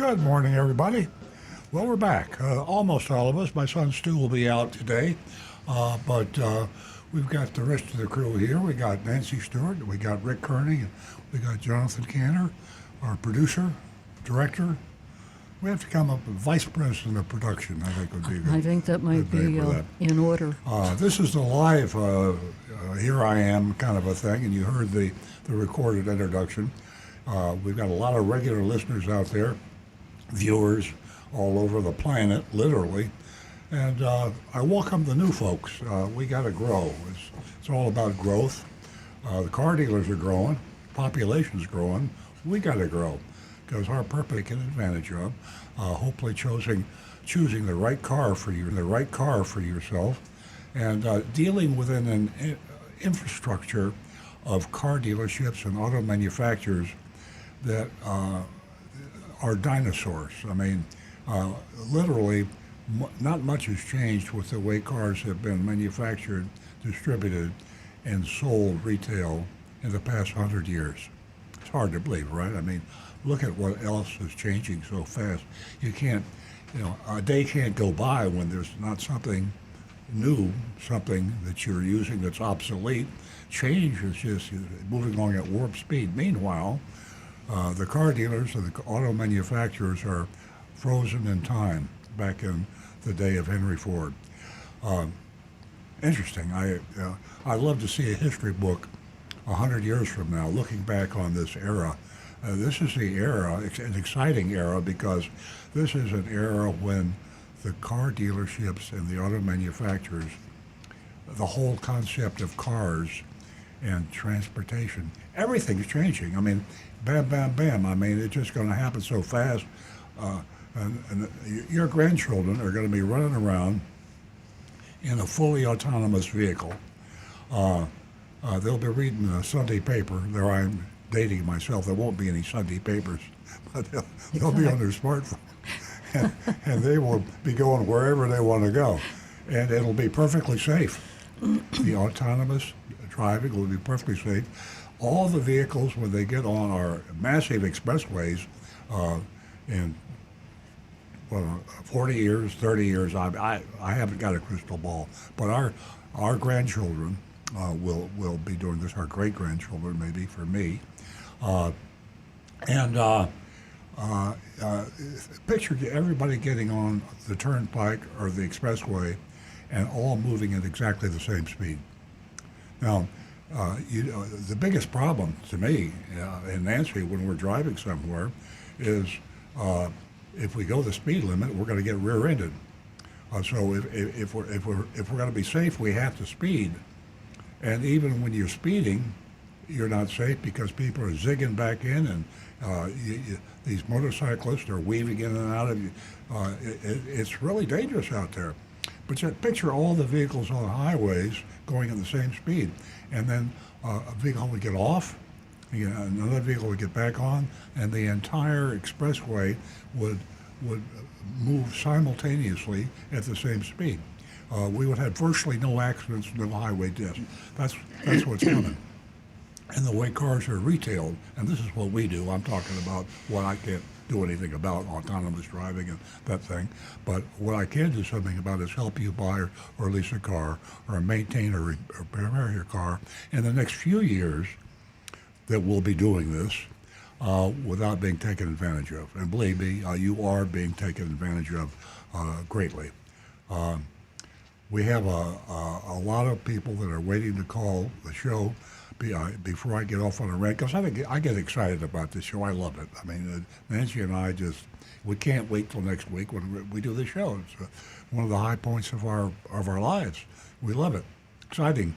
Good morning, everybody. Well, we're back. Almost all of us. My son Stu will be out today, but we've got the rest of the crew here. We got Nancy Stewart, we got Rick Kearney, we got Jonathan Cantor, our producer, director. We have to come up with vice president of production. I think would be good. I think that might be in order. This is the live. Here I am kind of a thing, and you heard the recorded introduction. We've got a lot of regular listeners out there, viewers all over the planet, literally. And I welcome the new folks. We got to grow. It's all about growth. The car dealers are growing. Population's growing. We got to grow because our purpose to get advantage of. Hopefully choosing the right car for you, the right car for yourself, and dealing within an infrastructure of car dealerships and auto manufacturers that are dinosaurs. I mean, literally, not much has changed with the way cars have been manufactured, distributed, and sold retail in the past 100 years. It's hard to believe, right? I mean, look at what else is changing so fast. You can't, a day can't go by when there's not something new, something that you're using that's obsolete. Change is just moving along at warp speed. Meanwhile, the car dealers and the auto manufacturers are frozen in time back in the day of Henry Ford. Interesting. I'd love to see a history book 100 years from now looking back on this era. This is the era, an exciting era, because this is an era when the car dealerships and the auto manufacturers, the whole concept of cars and transportation, everything's changing. I mean, bam, bam, bam. I mean, it's just going to happen so fast. And your grandchildren are going to be running around in a fully autonomous vehicle. They'll be reading a Sunday paper. There I'm dating myself. There won't be any Sunday papers, but they'll be on their smartphone. and they will be going wherever they want to go. And it'll be perfectly safe. The autonomous driving will be perfectly safe. All the vehicles, when they get on our massive expressways in 40 years, 30 years, I haven't got a crystal ball, but our grandchildren will be doing this, our great-grandchildren maybe for me. Picture everybody getting on the turnpike or the expressway and all moving at exactly the same speed. Now, the biggest problem to me and Nancy when we're driving somewhere is if we go the speed limit, we're going to get rear-ended. So if we're going to be safe, we have to speed. And even when you're speeding, you're not safe because people are zigging back in, and these motorcyclists are weaving in and out of you. It's really dangerous out there. But you picture all the vehicles on the highways going at the same speed, and then a vehicle would get off, another vehicle would get back on, and the entire expressway would move simultaneously at the same speed. We would have virtually no accidents, no highway deaths. That's what's coming. And the way cars are retailed, and this is what we do. I'm talking about what I can't do anything about, autonomous driving and that thing. But what I can do something about is help you buy or lease a car or maintain or repair your car in the next few years that we'll be doing this without being taken advantage of. And believe me, you are being taken advantage of greatly. We have a lot of people that are waiting to call the show before I get off on a rant, because I get excited about this show. I love it. I mean, Nancy and I we can't wait till next week when we do the show. It's one of the high points of our lives. We love it. Exciting.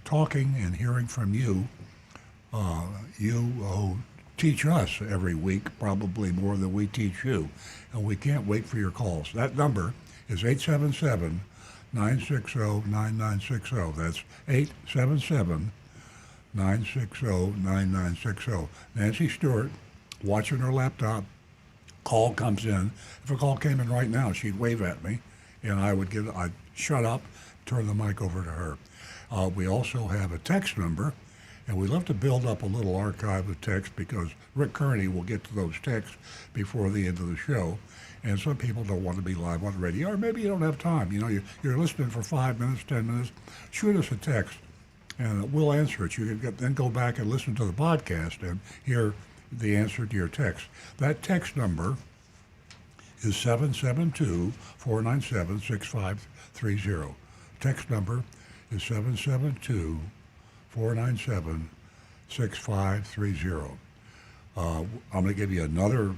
Talking and hearing from you. You who teach us every week, probably more than we teach you. And we can't wait for your calls. That number is 877-960-9960. That's 877-960-9960. Nancy Stewart, watching her laptop, call comes in. If a call came in right now, she'd wave at me, and I'd shut up, turn the mic over to her. We also have a text number, And we love to build up a little archive of text because Rick Kearney will get to those texts before the end of the show. And some people don't want to be live on the radio, or maybe you don't have time. You know, you're listening for 5 minutes, 10 minutes. Shoot us a text, and we'll answer it. You can then go back and listen to the podcast and hear the answer to your text. That text number is 772-497-6530. Text number is 772-497-6530. I'm going to give you another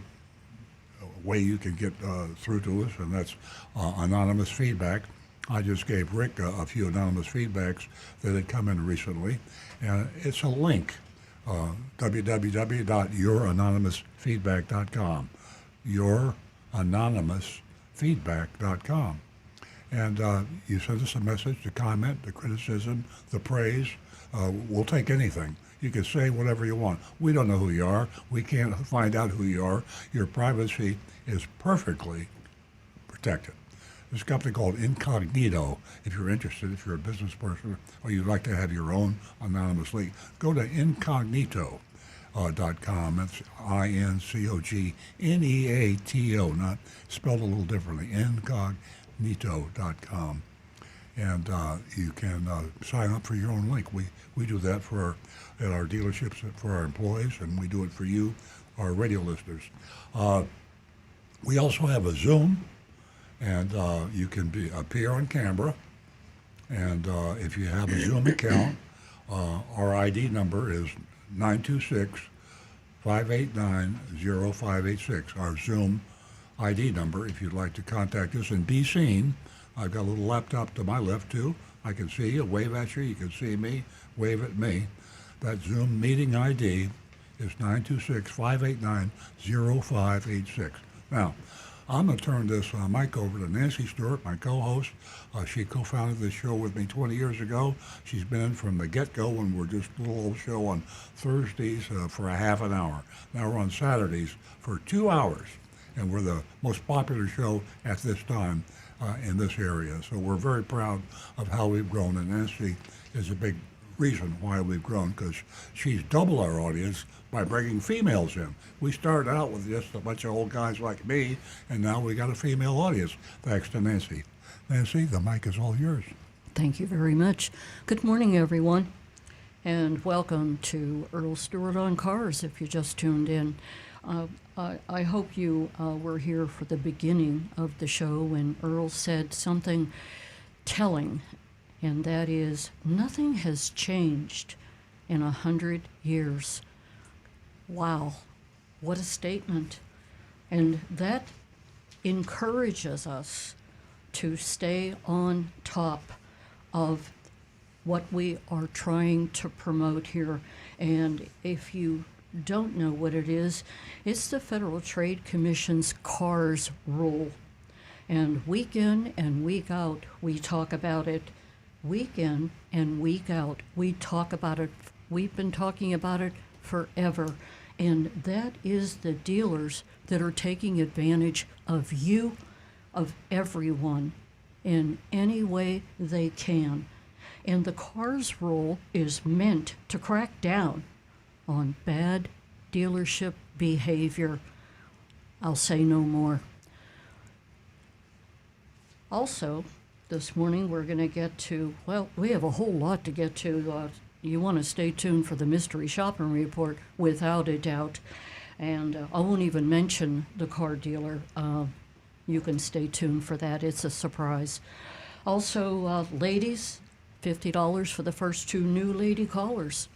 way you can get through to us, and that's anonymous feedback. I just gave Rick a few anonymous feedbacks that had come in recently, and it's a link, www.youranonymousfeedback.com, youranonymousfeedback.com. And you send us a message, the comment, the criticism, the praise. We'll take anything. You can say whatever you want. We don't know who you are. We can't find out who you are. Your privacy is perfectly protected. There's a company called Incognito. If you're interested, if you're a business person, or you'd like to have your own anonymous link, go to incognito.com. That's INCOGNEATO, not spelled a little differently, incognito.com. And you can sign up for your own link. We do that at our dealerships for our employees, and we do it for you, our radio listeners. We also have a Zoom, and you can appear on camera. And if you have a Zoom account, our ID number is 926-589-0586, our Zoom ID number, if you'd like to contact us and be seen. I've got a little laptop to my left, too. I can see you, wave at you. You can see me, wave at me. That Zoom meeting ID is 926-589-0586. Now, I'm going to turn this mic over to Nancy Stewart, my co-host. She co-founded this show with me 20 years ago. She's been in from the get-go when we're just a little old show on Thursdays for a half an hour. Now we're on Saturdays for 2 hours, and we're the most popular show at this time in this area. So we're very proud of how we've grown, and Nancy is a big reason why we've grown, because she's doubled our audience by bringing females in. We started out with just a bunch of old guys like me, and now we got a female audience, thanks to Nancy. Nancy, the mic is all yours. Thank you very much. Good morning, everyone, and welcome to Earl Stewart on Cars, if you just tuned in. I hope you were here for the beginning of the show when Earl said something telling, and that is, nothing has changed in 100 years. Wow, what a statement. And that encourages us to stay on top of what we are trying to promote here. And if you don't know what it is, it's the Federal Trade Commission's CARS rule. And week in and week out, we talk about it. Week in and week out, we talk about it. We've been talking about it forever. And that is the dealers that are taking advantage of you, of everyone, in any way they can. And the CARS rule is meant to crack down on bad dealership behavior. I'll say no more. Also, this morning we're going to get to, well, we have a whole lot to get to. You want to stay tuned for the mystery shopping report, without a doubt. And I won't even mention the car dealer. You can stay tuned for that. It's a surprise. Also, ladies, $50 for the first 2 new lady callers.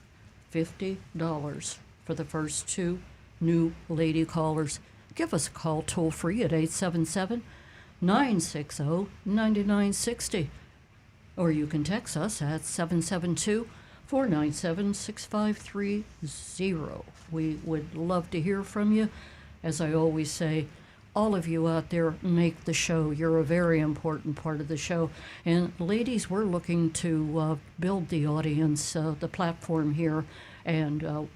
$50 for the first 2 new lady callers. Give us a call toll free at 877-960-9960. Or you can text us at 772-497-6530. We would love to hear from you. As I always say, all of you out there make the show. You're a very important part of the show. And ladies, we're looking to build the audience, the platform here. And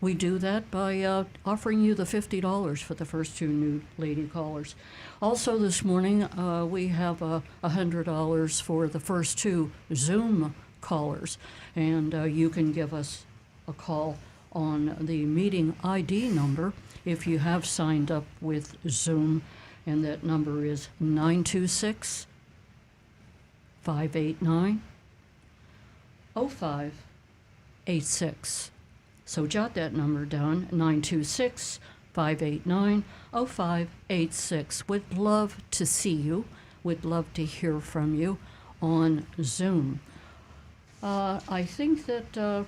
we do that by offering you the $50 for the first 2 new lady callers. Also this morning, we have $100 for the first 2 Zoom callers. And you can give us a call on the meeting ID number if you have signed up with Zoom, and that number is 926 589 0586. So jot that number down, 926 589 0586. Would love to see you, would love to hear from you on Zoom. I think that, I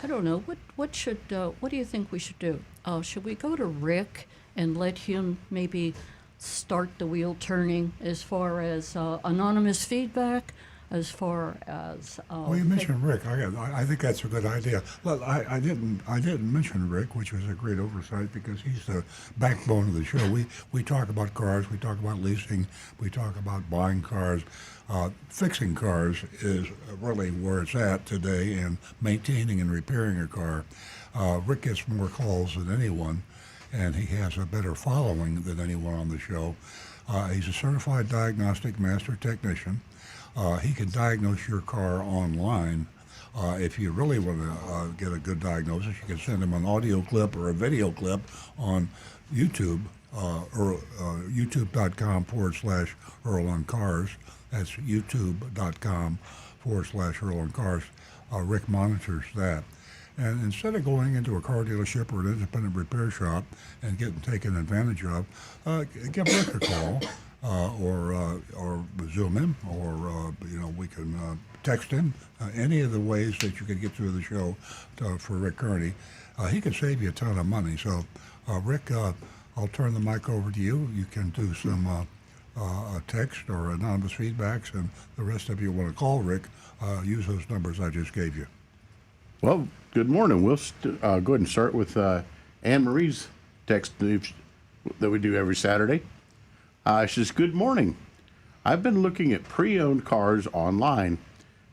don't know, what do you think we should do? Should we go to Rick and let him maybe start the wheel turning as far as anonymous feedback, as far as Well, you mentioned Rick. I think that's a good idea. Well, I didn't mention Rick, which was a great oversight because he's the backbone of the show. We talk about cars, we talk about leasing, we talk about buying cars. Fixing cars is really where it's at today, and maintaining and repairing a car. Rick gets more calls than anyone, and he has a better following than anyone on the show. He's a certified diagnostic master technician. He can diagnose your car online. If you really want to get a good diagnosis, you can send him an audio clip or a video clip on YouTube, or youtube.com/Earl on Cars. That's youtube.com/Earl on Cars. Rick monitors that. And instead of going into a car dealership or an independent repair shop and getting taken advantage of, give Rick a call. Or Zoom him, or we can text him. Any of the ways that you can get through the show for Rick Kearney, he can save you a ton of money. So, Rick, I'll turn the mic over to you. You can do some text or anonymous feedbacks, and the rest of you want to call Rick, use those numbers I just gave you. Well, good morning. We'll go ahead and start with Anne Marie's text that we do every Saturday. She says, good morning. I've been looking at pre-owned cars online,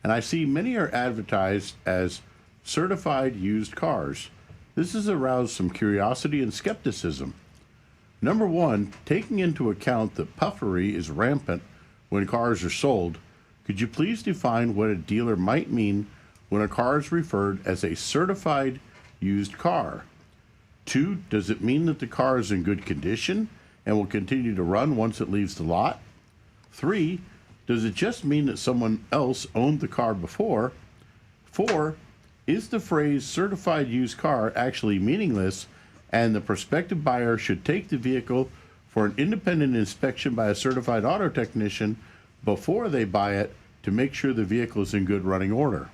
and I see many are advertised as certified used cars. This has aroused some curiosity and skepticism. Number one, taking into account that puffery is rampant when cars are sold, could you please define what a dealer might mean when a car is referred as a certified used car? Two, does it mean that the car is in good condition and will continue to run once it leaves the lot? 3, does it just mean that someone else owned the car before? 4, is the phrase certified used car actually meaningless and the prospective buyer should take the vehicle for an independent inspection by a certified auto technician before they buy it to make sure the vehicle is in good running order?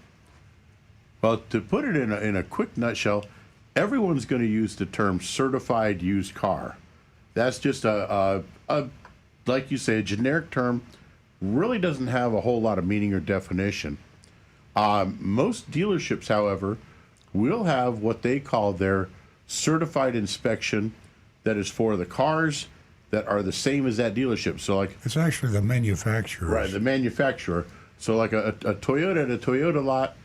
Well, to put it in a quick nutshell, everyone's going to use the term certified used car. That's just a like you say, a generic term, really doesn't have a whole lot of meaning or definition. Most dealerships, however, will have what they call their certified inspection that is for the cars that are the same as that dealership. So like, It's actually the manufacturer. right, the manufacturer. So like a Toyota at a Toyota lot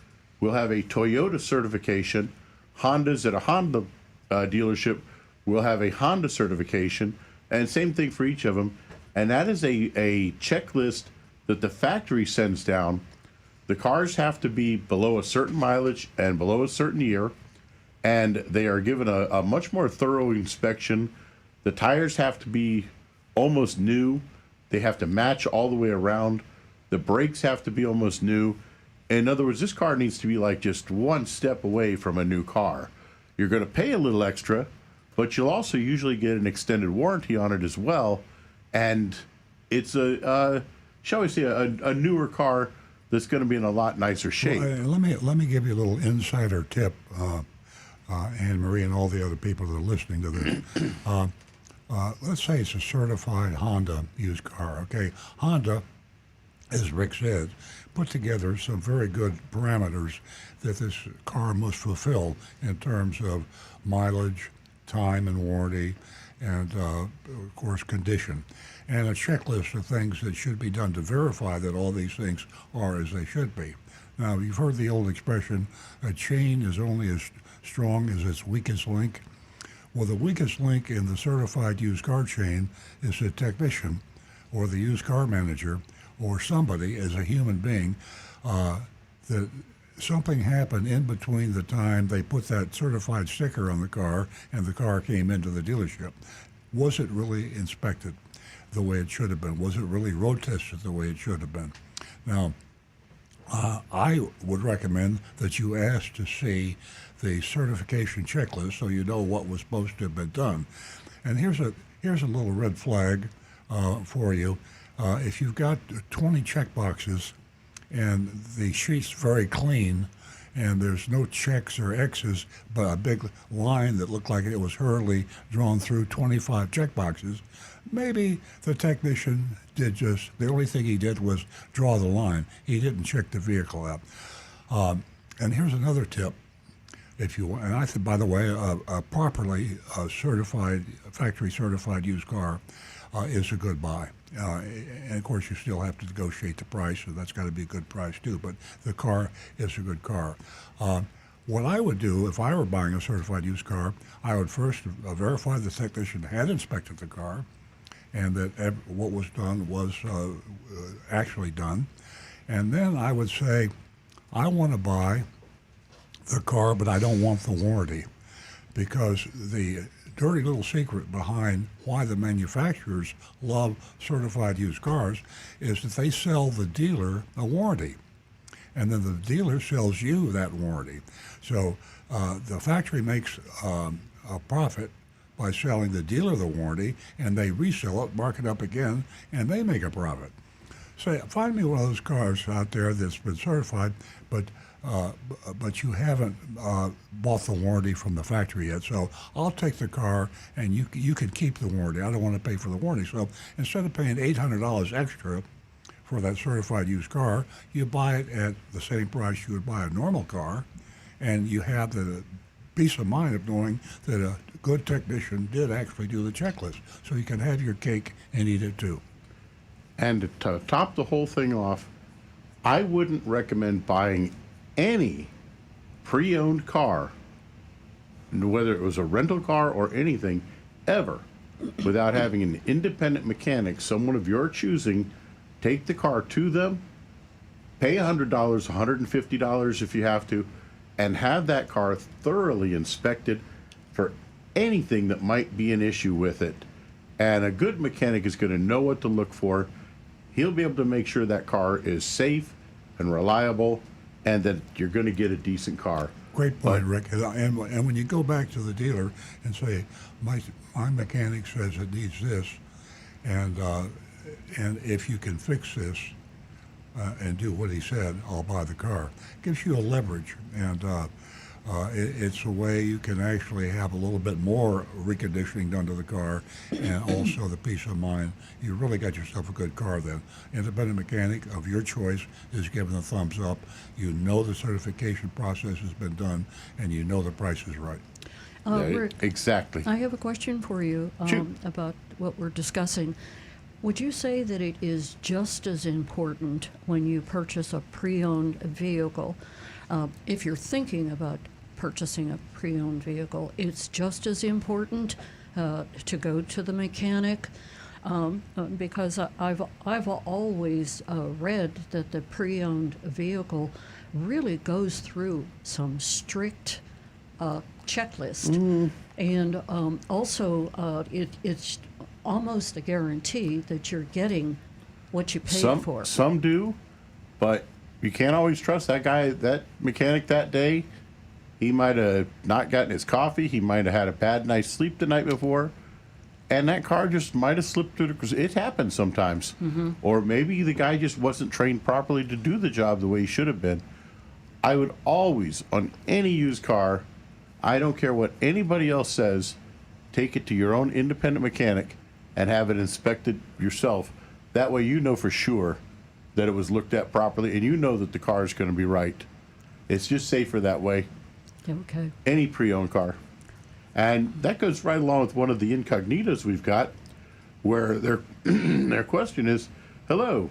will have a Toyota certification. Hondas at a Honda dealership will have a Honda certification, and same thing for each of them. And that is a checklist that the factory sends down. The cars have to be below a certain mileage and below a certain year, and they are given a much more thorough inspection. The tires have to be almost new. They have to match all the way around. The brakes have to be almost new. In other words, this car needs to be like just one step away from a new car. You're going to pay a little extra, but you'll also usually get an extended warranty on it as well. And it's shall we say, a newer car that's going to be in a lot nicer shape. Well, let me give you a little insider tip, Anne Marie and all the other people that are listening to this. Let's say it's a certified Honda used car. Okay, Honda, as Rick said, put together some very good parameters that this car must fulfill in terms of mileage, time and warranty, and of course condition, and a checklist of things that should be done to verify that all these things are as they should be. Now, you've heard the old expression, a chain is only as strong as its weakest link. Well, the weakest link in the certified used car chain is the technician or the used car manager or somebody as a human being that something happened in between the time they put that certified sticker on the car and the car came into the dealership. Was it really inspected the way it should have been? Was it really road tested the way it should have been? Now, I would recommend that you ask to see the certification checklist so you know what was supposed to have been done. And here's a little red flag for you. If you've got 20 check boxes and the sheet's very clean and there's no checks or X's, but a big line that looked like it was hurriedly drawn through 25 check boxes, maybe the technician the only thing he did was draw the line. He didn't check the vehicle out. And here's another tip. If you want, and I think, by the way, a properly certified, factory certified used car is a good buy. And of course, you still have to negotiate the price, so that's got to be a good price too. But the car is a good car. What I would do if I were buying a certified used car, I would first verify the technician had inspected the car, and that what was done was actually done. And then I would say, I want to buy the car, but I don't want the warranty, because the dirty little secret behind why the manufacturers love certified used cars is that they sell the dealer a warranty, and then the dealer sells you that warranty. So the factory makes a profit by selling the dealer the warranty, and they resell it, mark it up again, and they make a profit. Say, find me one of those cars out there that's been certified, but you haven't bought the warranty from the factory yet. So I'll take the car, and you can keep the warranty. I don't want to pay for the warranty. So instead of paying $800 extra for that certified used car, you buy it at the same price you would buy a normal car, and you have the peace of mind of knowing that a good technician did actually do the checklist. So you can have your cake and eat it too. And to top the whole thing off, I wouldn't recommend buying any pre-owned car, whether it was a rental car or anything, ever, without having an independent mechanic, someone of your choosing, take the car to them, pay $100, $150 if you have to, and have that car thoroughly inspected for anything that might be an issue with it. And a good mechanic is going to know what to look for. He'll be able to make sure that car is safe and reliable, and that you're going to get a decent car. Great point, Rick. And when you go back to the dealer and say, my mechanic says it needs this, and if you can fix this and do what he said, I'll buy the car. Gives you a leverage, and it's a way you can actually have a little bit more reconditioning done to the car, and also the peace of mind. You really got yourself a good car then. Independent mechanic of your choice is given a thumbs up. You know the certification process has been done, and you know the price is right. Rick, Exactly. I have a question for you about what we're discussing. Would you say that it is just as important when you purchase a pre-owned vehicle, if you're thinking about purchasing a pre-owned vehicle, it's just as important to go to the mechanic? Because I've always read that the pre-owned vehicle really goes through some strict checklist, and also it's almost a guarantee that you're getting what you paid for. Some do, but you can't always trust that guy, that mechanic that day. He might have not gotten his coffee. He might have had a bad night's sleep the night before. And that car just might have slipped through it happens sometimes. Mm-hmm. Or maybe the guy just wasn't trained properly to do the job the way he should have been. I would always, on any used car, I don't care what anybody else says, take it to your own independent mechanic and have it inspected yourself. That way you know for sure that it was looked at properly, and you know that the car is going to be right. It's just safer that way. Okay. Any pre-owned car. And that goes right along with one of the incognitas we've got, where their question is, hello,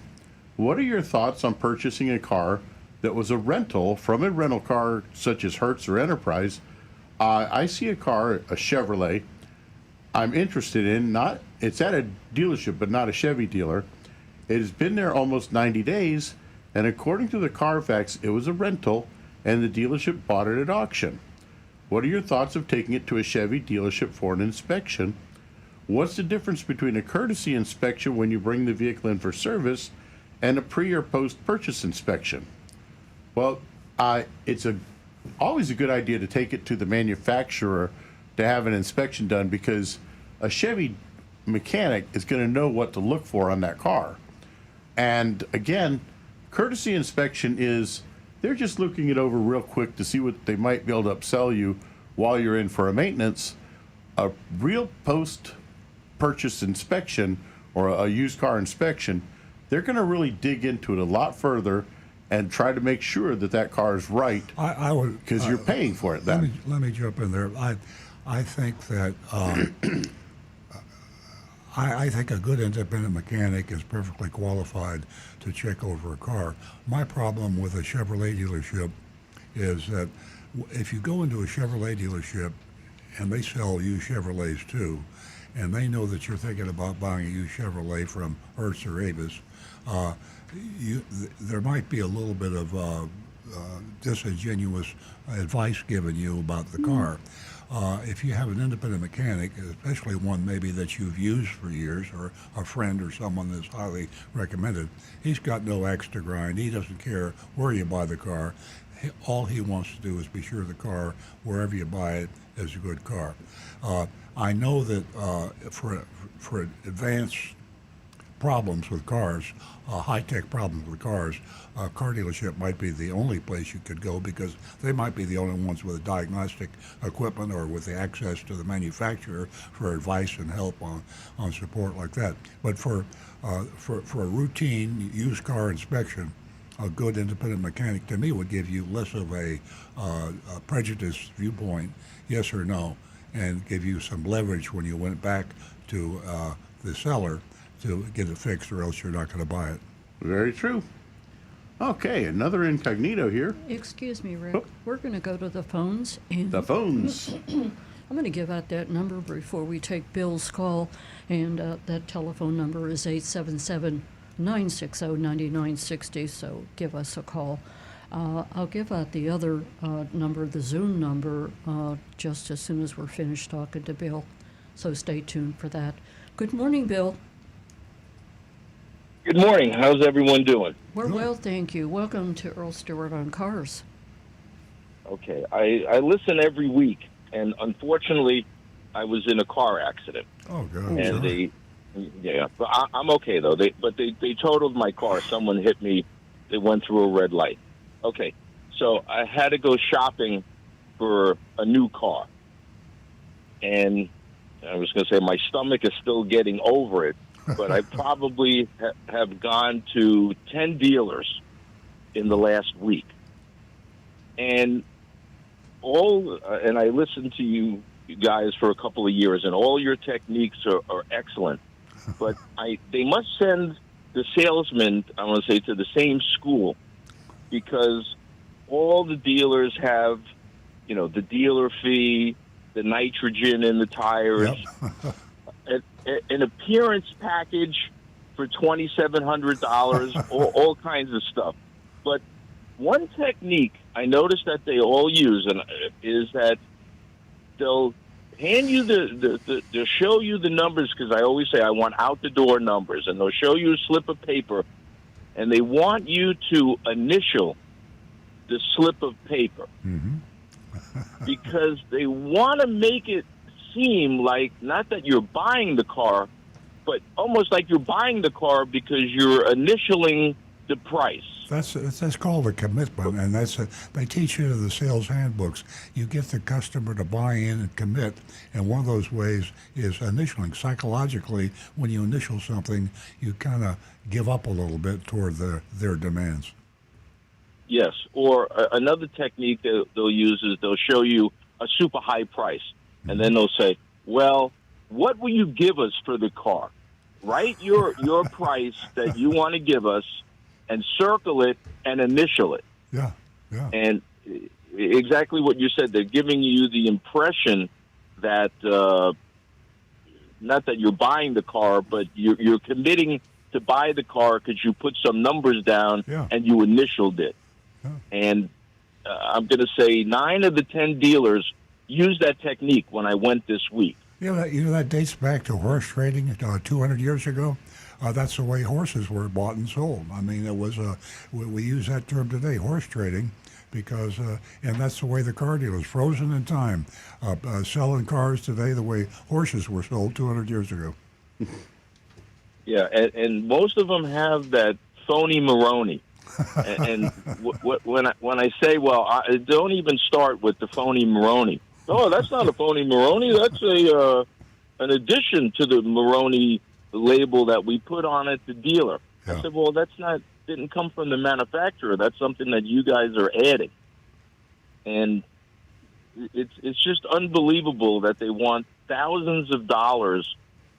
what are your thoughts on purchasing a car that was a rental from a rental car such as Hertz or Enterprise? I see a car, a Chevrolet, I'm interested in. It's at a dealership, but not a Chevy dealer. It has been there almost 90 days, and according to the Carfax, it was a rental, and the dealership bought it at auction. What are your thoughts of taking it to a Chevy dealership for an inspection? What's the difference between a courtesy inspection when you bring the vehicle in for service and a pre or post purchase inspection? Well, it's always a good idea to take it to the manufacturer to have an inspection done, because a Chevy mechanic is going to know what to look for on that car. And again, courtesy inspection is they're just looking it over real quick to see what they might be able to upsell you while you're in for a maintenance. A real post-purchase inspection or a used car inspection, they're going to really dig into it a lot further and try to make sure that that car is right. I would, because you're paying for it. Let me jump in there. I think that I think a good independent mechanic is perfectly qualified to check over a car. My problem with a Chevrolet dealership is that if you go into a Chevrolet dealership and they sell used Chevrolets too, and they know that you're thinking about buying a used Chevrolet from Hertz or Avis, there might be a little bit of disingenuous advice given you about the car. If you have an independent mechanic, especially one maybe that you've used for years, or a friend or someone that's highly recommended, he's got no axe to grind. He doesn't care where you buy the car. All he wants to do is be sure the car, wherever you buy it, is a good car. I know that for advanced problems with cars, high-tech problems with cars, a car dealership might be the only place you could go, because they might be the only ones with diagnostic equipment or with the access to the manufacturer for advice and help on support like that. But for a routine used car inspection, a good independent mechanic to me would give you less of a prejudiced viewpoint, yes or no, and give you some leverage when you went back to the seller to get it fixed, or else you're not going to buy it. Very true. Okay, another incognito here. Excuse me, Rick. We're going to go to the phones. And The phones. I'm going to give out that number before we take Bill's call, and that telephone number is 877-960-9960, so give us a call. I'll give out the other number, the Zoom number, just as soon as we're finished talking to Bill, so stay tuned for that. Good morning, Bill. Good morning. How's everyone doing? We're well, thank you. Welcome to Earl Stewart on Cars. Okay. I listen every week, and unfortunately, I was in a car accident. Oh, God. And but I'm okay, though. They totaled my car. Someone hit me. They went through a red light. Okay. So I had to go shopping for a new car. And I was going to say my stomach is still getting over it. But I probably have gone to 10 dealers in the last week. And I listened to you guys for a couple of years, and all your techniques are excellent. But they must send the salesmen, I want to say, to the same school, because all the dealers have, the dealer fee, the nitrogen in the tires, an appearance package for $2,700, all kinds of stuff. But one technique I noticed that they all use is that they'll hand you they'll show you the numbers, because I always say I want out the door numbers, and they'll show you a slip of paper, and they want you to initial the slip of paper because they want to make it seem like not that you're buying the car, but almost like you're buying the car because you're initialing the price. That's called a commitment, and they teach you in the sales handbooks. You get the customer to buy in and commit, and one of those ways is initialing. Psychologically, when you initial something, you kind of give up a little bit toward their demands. Yes, or another technique they'll use is they'll show you a super high price, and then they'll say, well, what will you give us for the car? Write your price that you want to give us, and circle it and initial it. Yeah. And exactly what you said, they're giving you the impression that not that you're buying the car, but you're committing to to buy the car because you put some numbers down Yeah. and you initialed it. Yeah. And I'm going to say 9 of the 10 dealers used that technique when I went this week. That dates back to horse trading 200 years ago. That's the way horses were bought and sold. I mean, it was we use that term today, horse trading, because and that's the way the car dealers, frozen in time, selling cars today the way horses were sold 200 years ago. Yeah, and most of them have that phony Moroni. And when I say, well, don't even start with the phony Moroni. Oh, that's not a phony Moroni. That's an addition to the Moroni label that we put on at the dealer. Yeah. I said, well, didn't come from the manufacturer. That's something that you guys are adding. And it's just unbelievable that they want thousands of dollars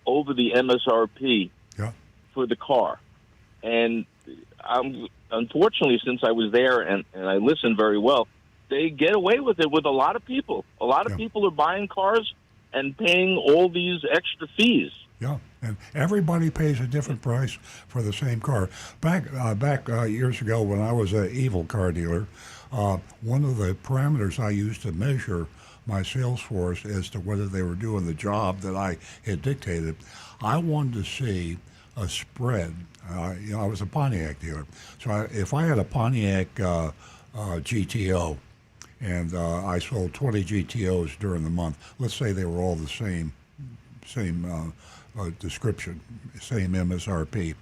over the MSRP Yeah. for the car. And unfortunately, since I was there and I listened very well, they get away with it with a lot of people. A lot of Yeah. people are buying cars and paying all these extra fees. Yeah, and everybody pays a different price for the same car. Back years ago when I was an evil car dealer, one of the parameters I used to measure my sales force as to whether they were doing the job that I had dictated, I wanted to see a spread. I was a Pontiac dealer, so if I had a Pontiac GTO and I sold 20 GTOs during the month, let's say they were all the same description, same MSRP.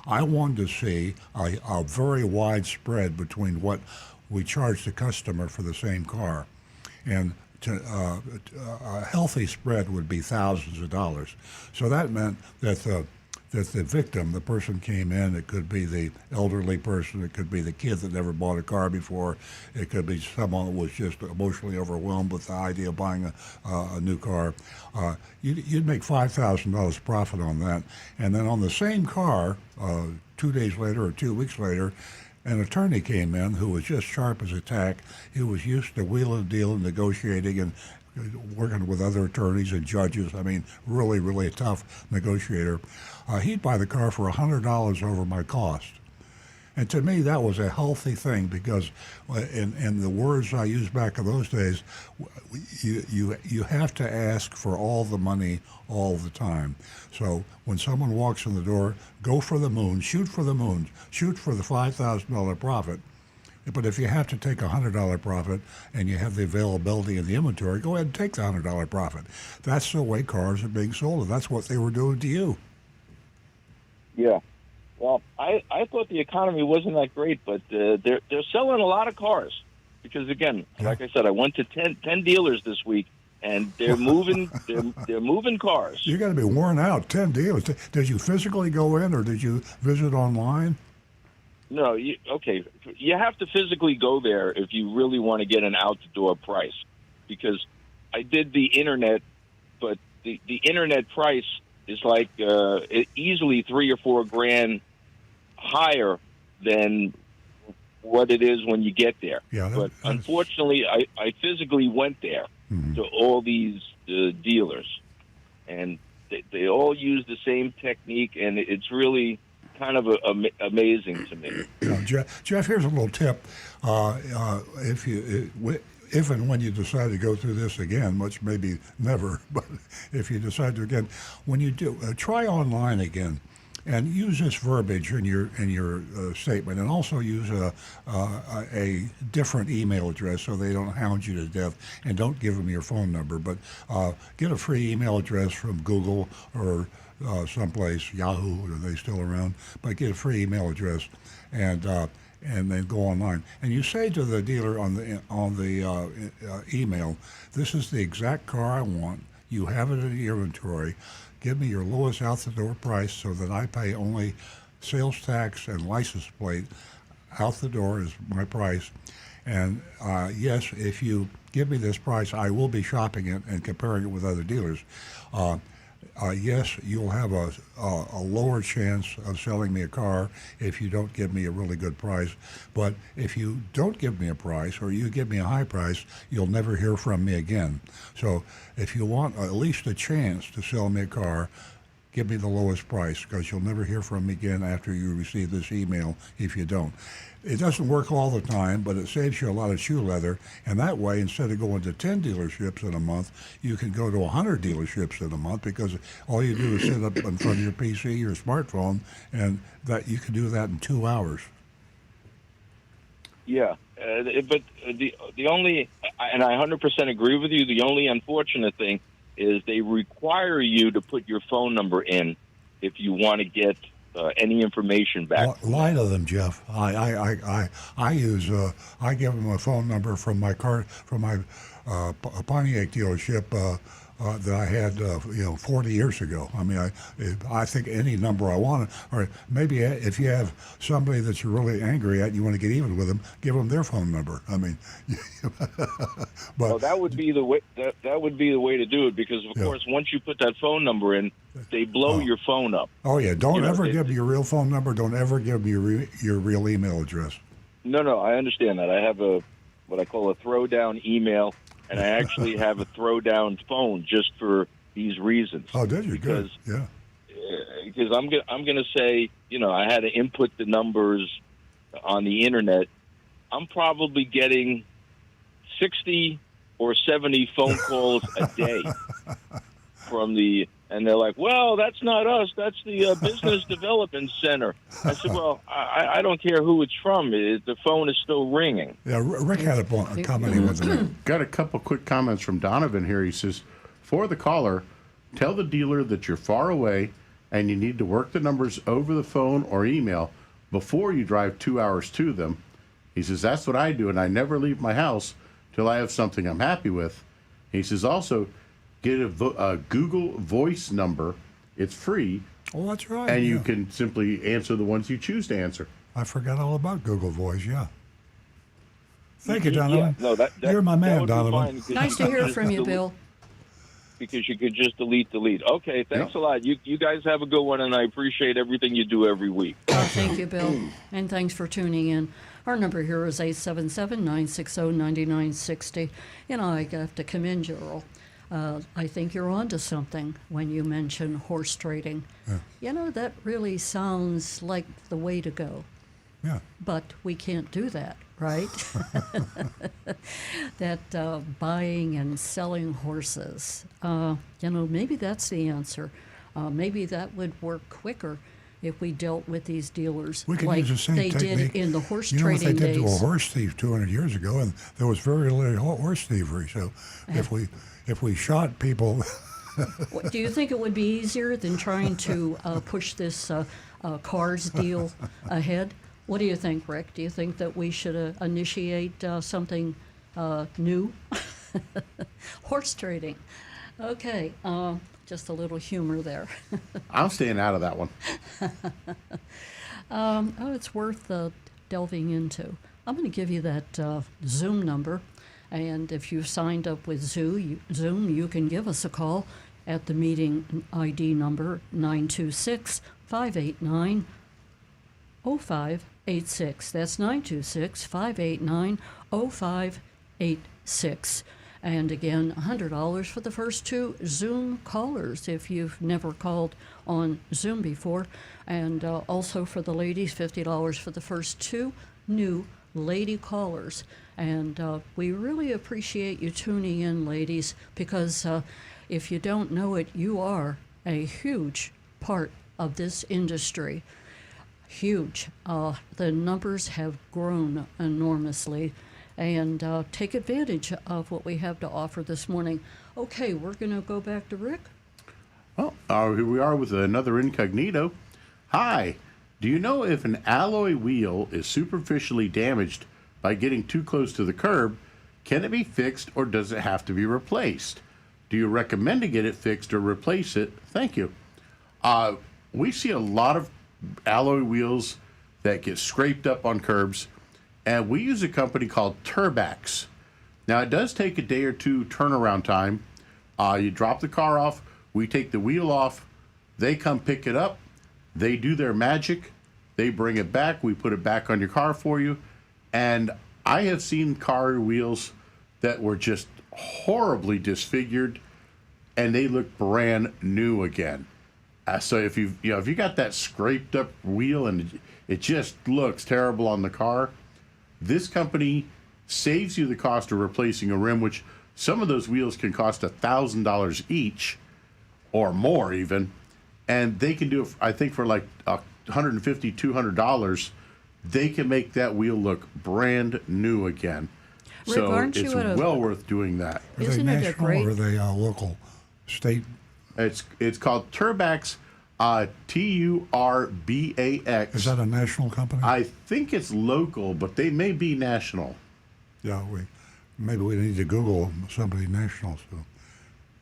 I wanted to see a very wide spread between what we charge the customer for the same car, and a healthy spread would be thousands of dollars. So that meant that the victim, the person came in, it could be the elderly person, it could be the kid that never bought a car before, it could be someone that was just emotionally overwhelmed with the idea of buying a new car. You'd make $5,000 profit on that. And then on the same car, 2 days later or 2 weeks later, an attorney came in who was just sharp as a tack. He was used to wheeling, dealing, negotiating, and working with other attorneys and judges. I mean, really, really a tough negotiator. He'd buy the car for $100 over my cost. And to me, that was a healthy thing because, in the words I used back in those days, you have to ask for all the money all the time. So when someone walks in the door, go for the moon, shoot for the moon, shoot for the $5,000 profit. But if you have to take a $100 profit and you have the availability in the inventory, go ahead and take the $100 profit. That's the way cars are being sold, and that's what they were doing to you. Yeah. Well, I thought the economy wasn't that great, but they're selling a lot of cars because, again, like I said, I went to 10 dealers this week, and they're moving they're moving cars. You got to be worn out. 10 dealers. Did you physically go in, or did you visit online? No, you have to physically go there if you really want to get an out-the-door price, because I did the internet, but the internet price is like easily $3 or $4 grand higher than what it is when you get there. Yeah, but unfortunately, I physically went there to all these dealers, and they all use the same technique, and it's really kind of amazing to me. Jeff, here's a little tip. If and when you decide to go through this again, which maybe never, but if you decide to again, when you do, try online again, and use this verbiage in your statement, and also use a different email address so they don't hound you to death, and don't give them your phone number, but get a free email address from Google or someplace, Yahoo, are they still around? But get a free email address, and then go online. And you say to the dealer on the email, "This is the exact car I want. You have it in your inventory. Give me your lowest out-the-door price so that I pay only sales tax and license plate. Out the door is my price. And yes, if you give me this price, I will be shopping it and comparing it with other dealers. Yes, you'll have a lower chance of selling me a car if you don't give me a really good price. But if you don't give me a price, or you give me a high price, you'll never hear from me again. So if you want at least a chance to sell me a car, give me the lowest price, because you'll never hear from me again after you receive this email if you don't. It doesn't work all the time, but it saves you a lot of shoe leather. And that way, instead of going to 10 dealerships in a month, you can go to 100 dealerships in a month, because all you do is sit up in front of your PC, your smartphone, and that you can do that in 2 hours. Yeah, but the only, and I 100% agree with you, the only unfortunate thing is they require you to put your phone number in if you want to get any information back. Lie to them, Jeff. I use I give them a phone number from my Pontiac dealership that I had 40 years ago. I mean, I think any number I want, or maybe if you have somebody that you're really angry at and you want to get even with them, give them their phone number. I mean, but well, that would be the way. That would be the way to do it, because of course, once you put that phone number in, they blow your phone up. Oh yeah, don't ever give them your real phone number. Don't ever give them your real email address. No, I understand that. I have what I call a throwdown email, and I actually have a throwdown phone just for these reasons. Oh, did you? Good. Yeah. Because I'm gonna say, I had to input the numbers on the internet. I'm probably getting 60 or 70 phone calls a day and they're like, well, that's not us. That's the Business Development Center. I said, well, I don't care who it's from. The phone is still ringing. Yeah, Rick had a comment with him. Got a couple quick comments from Donovan here. He says, for the caller, tell the dealer that you're far away and you need to work the numbers over the phone or email before you drive 2 hours to them. He says, that's what I do, and I never leave my house till I have something I'm happy with. He says, also, get a Google Voice number. It's free. Oh, that's right. And you can simply answer the ones you choose to answer. I forgot all about Google Voice, yeah. Thank you, Donovan. Yeah, no, you're my man, Donovan. Nice to hear from you, Bill. Because you could just delete. Okay, thanks a lot. You guys have a good one, and I appreciate everything you do every week. Thank you, Bill, and thanks for tuning in. Our number here is 877-960-9960. I have to commend you, Earl. I think you're onto something when you mention horse trading. Yeah. That really sounds like the way to go. Yeah. But we can't do that, right? That buying and selling horses, maybe that's the answer. Maybe that would work quicker if we dealt with these dealers We could like use the same they technique. did in the horse what trading they did days. to a horse thief 200 years ago, and there was very little horse thievery. So if we shot people, Do you think it would be easier than trying to push this cars deal ahead? What do you think, Rick? Do you think that we should initiate something new? Horse trading. Okay, just a little humor there. I'm staying out of that one. It's worth delving into. I'm going to give you that Zoom number, and if you've signed up with Zoom, you can give us a call at the meeting ID number 926-589-0586. That's 926-589-0586. And again, $100 for the first 2 Zoom callers if you've never called on Zoom before. And also for the ladies, $50 for the first 2 new lady callers. And we really appreciate you tuning in, ladies, because if you don't know it, you are a huge part of this industry. Huge. The numbers have grown enormously. And take advantage of what we have to offer this morning. Okay, we're going to go back to Rick. Well, here we are with another incognito. Hi, do you know if an alloy wheel is superficially damaged by getting too close to the curb, can it be fixed or does it have to be replaced? Do you recommend to get it fixed or replace it? Thank you. We see a lot of alloy wheels that get scraped up on curbs. And we use a company called Turbax. Now, it does take a day or two turnaround time. You drop the car off, we take the wheel off, they come pick it up, they do their magic, they bring it back, we put it back on your car for you. And I have seen car wheels that were just horribly disfigured, and they look brand new again. So if if you got that scraped up wheel and it just looks terrible on the car, this company saves you the cost of replacing a rim, which some of those wheels can cost $1,000 each or more even, and they can do it. I think for like $150, $200, they can make that wheel look brand new again. Rick, So aren't it's you at a- well worth doing that. Are Isn't they it a national great- or are they local, state? It's called Turbax, Turbax. Is that a national company? I think it's local, but they may be national. Yeah, maybe we need to Google somebody national. So.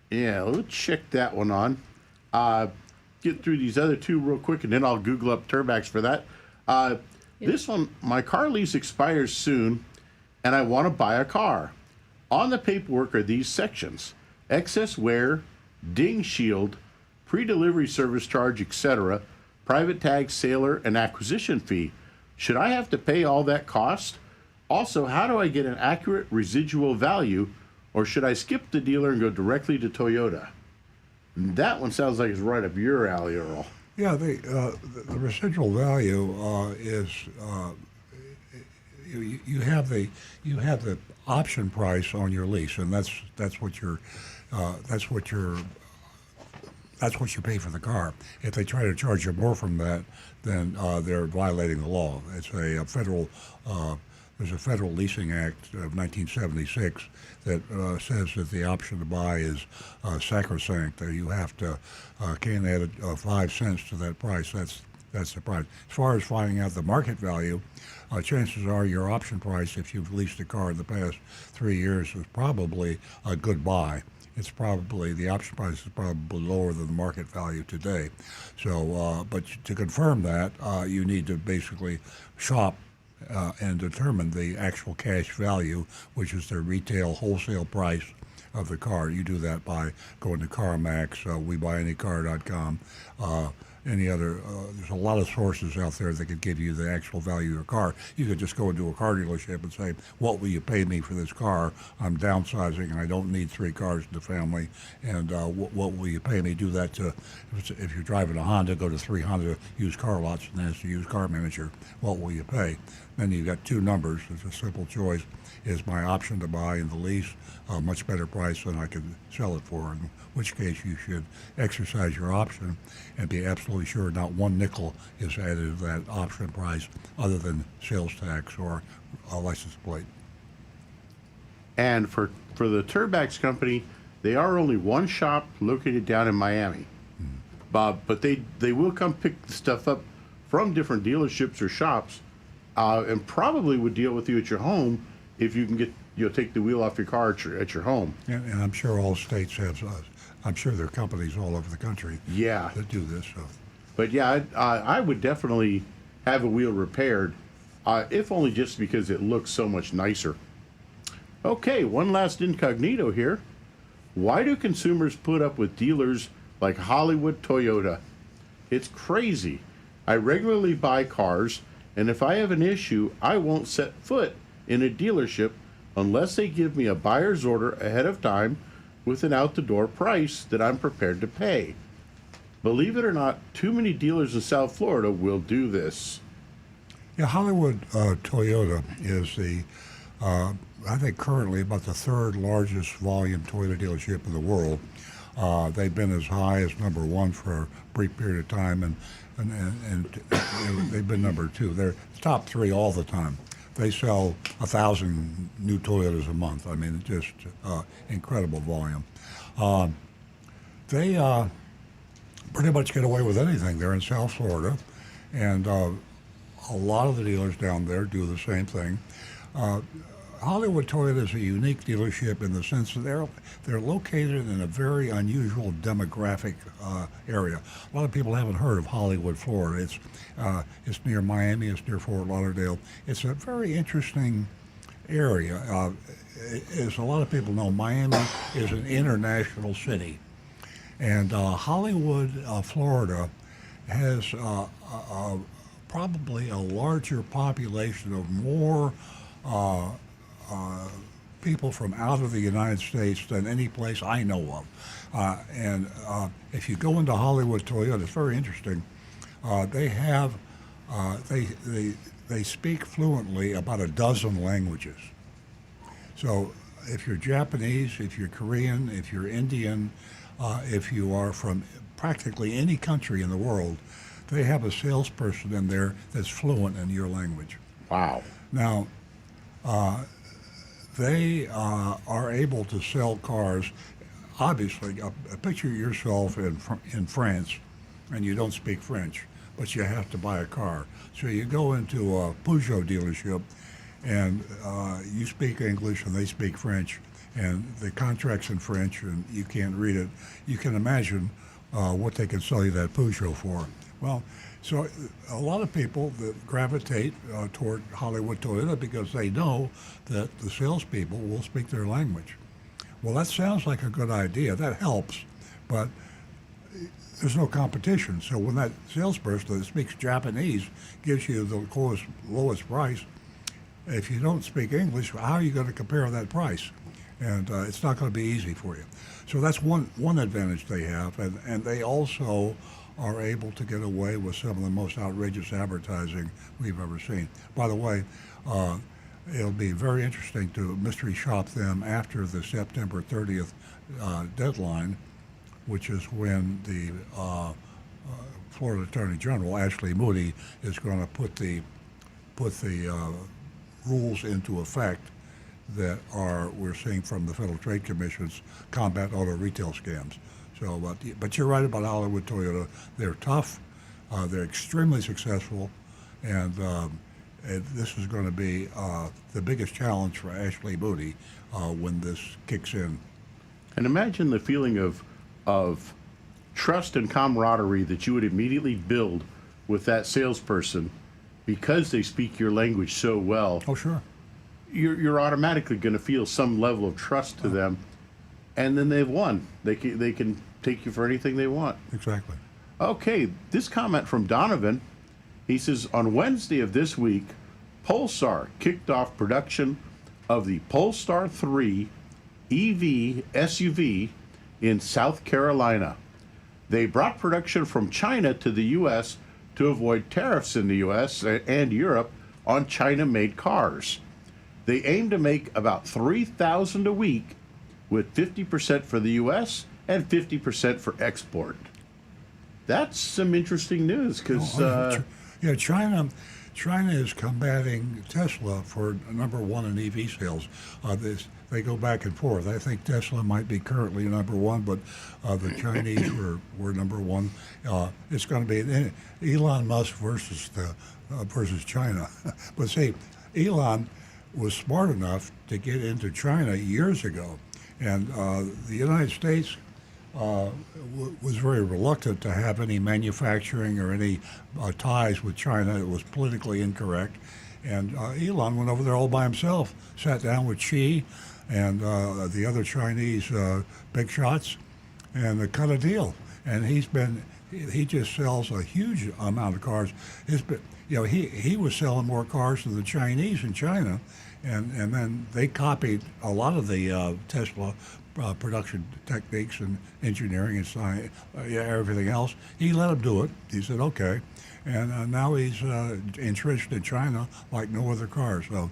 Yeah, let's check that one on. Get through these other two real quick, and then I'll Google up Turbax for that. This one, my car lease expires soon, and I want to buy a car. On the paperwork are these sections: excess wear, ding shield, pre-delivery service charge, etc., private tag, sailor, and acquisition fee. Should I have to pay all that cost? Also, how do I get an accurate residual value, or should I skip the dealer and go directly to Toyota? That one sounds like it's right up your alley, Earl. Yeah, the residual value is you have the option price on your lease, and that's what you pay for the car. If they try to charge you more from that, then they're violating the law. It's a federal. There's a federal leasing act of 1976 that says that the option to buy is sacrosanct. That you have to can't add 5 cents to that price. That's the price. As far as finding out the market value, chances are your option price, if you've leased a car in the past 3 years, is probably a good buy. It's probably, the option price is probably lower than the market value today. So, but to confirm that, you need to basically shop and determine the actual cash value, which is the retail wholesale price of the car. You do that by going to CarMax, WeBuyAnyCar.com, any other. There's a lot of sources out there that could give you the actual value of your car. You could just go into a car dealership and say, "What will you pay me for this car? I'm downsizing and I don't need 3 cars in the family. And what will you pay me?" Do that to, if you're driving a Honda, go to 3 Honda used car lots and ask the used car manager, "What will you pay?" Then you've got 2 numbers. It's a simple choice. Is my option to buy in the lease a much better price than I could sell it for? In which case you should exercise your option and be absolutely sure not 1 nickel is added to that option price other than sales tax or a license plate. And for the Turbax company, they are only one shop located down in Miami. But they will come pick the stuff up from different dealerships or shops, and probably would deal with you at your home if you can take the wheel off your car at your home. And I'm sure all states have, I'm sure there are companies all over the country Yeah. that do this. So. But yeah, I would definitely have a wheel repaired, if only just because it looks so much nicer. Okay, one last incognito here. Why do consumers put up with dealers like Hollywood Toyota? It's crazy. I regularly buy cars, and if I have an issue, I won't set foot in a dealership unless they give me a buyer's order ahead of time with an out-the-door price that I'm prepared to pay. Believe it or not, too many dealers in South Florida will do this. Yeah, Hollywood Toyota is I think currently about the 3rd largest volume Toyota dealership in the world. They've been as high as number 1 for a brief period of time, and they've been number 2. They're top 3 all the time. They sell 1,000 new Toyotas a month. I mean, just incredible volume. They pretty much get away with anything. They're in South Florida, and a lot of the dealers down there do the same thing. Hollywood Toyota is a unique dealership in the sense that they're located in a very unusual demographic area. A lot of people haven't heard of Hollywood, Florida. It's near Miami. It's near Fort Lauderdale. It's a very interesting area. As a lot of people know, Miami is an international city, and Hollywood, Florida, has probably a larger population of more people from out of the United States than any place I know of. And if you go into Hollywood Toyota, it's very interesting. They have they speak fluently about a dozen languages. So if you're Japanese, if you're Korean, if you're Indian, if you are from practically any country in the world, they have a salesperson in there that's fluent in your language. Wow. Now, they are able to sell cars. Obviously, picture yourself in France, and you don't speak French, but you have to buy a car. So you go into a Peugeot dealership, and you speak English and they speak French, and the contract's in French, and you can't read it. You can imagine what they can sell you that Peugeot for. Well, so a lot of people that gravitate toward Hollywood Toyota because they know that the salespeople will speak their language. Well, that sounds like a good idea. That helps, but there's no competition. So when that salesperson that speaks Japanese gives you the lowest price, if you don't speak English, how are you going to compare that price? And it's not going to be easy for you. So that's one advantage they have, and they also are able to get away with some of the most outrageous advertising we've ever seen. By the way, it'll be very interesting to mystery shop them after the September 30th deadline, which is when the Florida Attorney General, Ashley Moody, is going to put the rules into effect that we're seeing from the Federal Trade Commission's combat auto retail scams. So, but you're right about Hollywood Toyota. They're tough, they're extremely successful, and this is going to be the biggest challenge for Ashley Moody when this kicks in. And imagine the feeling of trust and camaraderie that you would immediately build with that salesperson because they speak your language so well. Oh, sure. You're automatically going to feel some level of trust to them, and then they've won. They can take you for anything they want. Exactly. Okay, this comment from Donovan. He says, on Wednesday of this week, Polestar kicked off production of the Polestar 3 EV SUV in South Carolina. They brought production from China to the U.S. to avoid tariffs in the U.S. and Europe on China-made cars. They aim to make about 3,000 a week, with 50% for the U.S. and 50% for export. That's some interesting news because yeah, China is combating Tesla for number one in EV sales. They go back and forth. I think Tesla might be currently number one, but the Chinese were number one. It's going to be Elon Musk versus China. But see, Elon was smart enough to get into China years ago, and the United States was very reluctant to have any manufacturing or any ties with China. It was politically incorrect. And Elon went over there all by himself, sat down with Xi and the other Chinese big shots, and cut a deal. And he just sells a huge amount of cars. He was selling more cars to the Chinese in China, and then they copied a lot of the Tesla production techniques and engineering and science, everything else. He let them do it. He said, okay. And now he's entrenched in China like no other car. So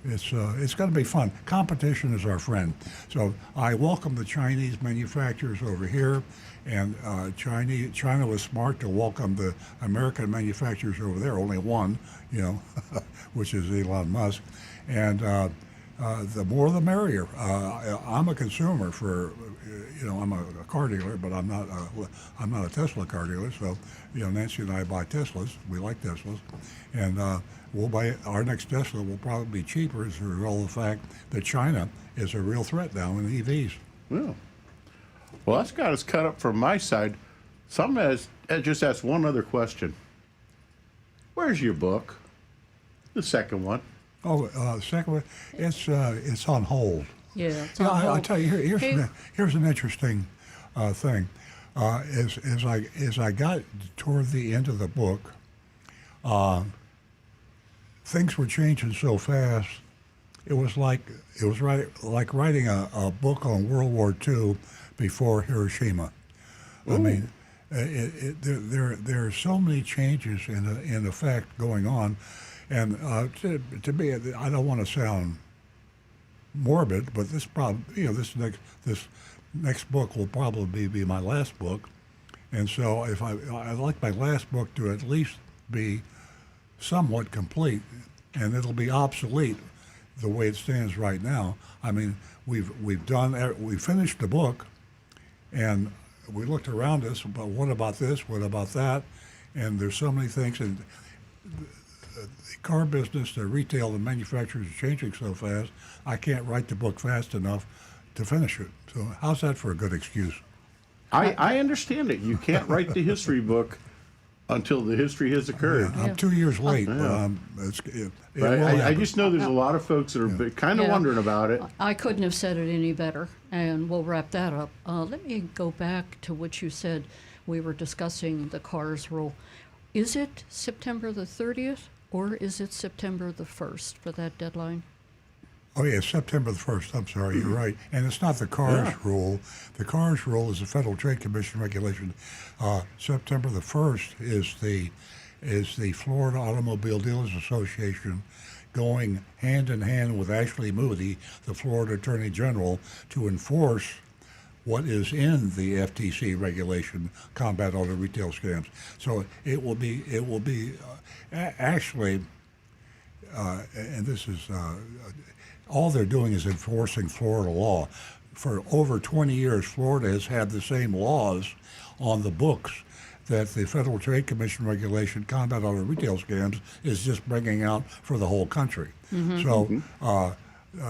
it's going to be fun. Competition is our friend. So I welcome the Chinese manufacturers over here. And China was smart to welcome the American manufacturers over there. Only one, which is Elon Musk. And the more the merrier. I'm a consumer I'm a car dealer, but I'm not a Tesla car dealer. So, Nancy and I buy Teslas. We like Teslas, and we'll buy our next Tesla will probably be cheaper as a result of the fact that China is a real threat now in EVs. Well, that's got us cut up from my side. So I'm going to just ask one other question. Where's your book? The second one. Oh, second one, it's on hold. Yeah, it's on I'll hold. tell you, here's an interesting thing. As I got toward the end of the book, things were changing so fast It was like like writing a book on World War II before Hiroshima. I mean, there are so many changes in effect going on, and to me, I don't want to sound morbid, but this next book will probably be my last book, and so if I'd like my last book to at least be somewhat complete, and it'll be obsolete the way it stands right now. I mean, we finished the book, and we looked around us, but what about this? What about that? And there's so many things, and the car business, the retail, the manufacturers are changing so fast. I can't write the book fast enough to finish it. So how's that for a good excuse? I understand it. You can't write the history book until the history has occurred. Yeah, I'm 2 years late, but it will I happen. just know there's a lot of folks that are kind of Yeah. wondering about it. I couldn't have said it any better, and we'll wrap that up. Let me go back to what you said. We were discussing the CARS rule. Is it September the 30th, or is it September the 1st for that deadline? Oh, yeah, September the 1st. I'm sorry, you're right. And it's not the CARS rule. The CARS rule is the Federal Trade Commission regulation. September the 1st is the Florida Automobile Dealers Association going hand in hand with Ashley Moody, the Florida Attorney General, to enforce what is in the FTC regulation, combat auto retail scams. So it will be actually, and this is. All they're doing is enforcing Florida law. For over 20 years, Florida has had the same laws on the books that the Federal Trade Commission regulation, combat auto retail scams, is just bringing out for the whole country. So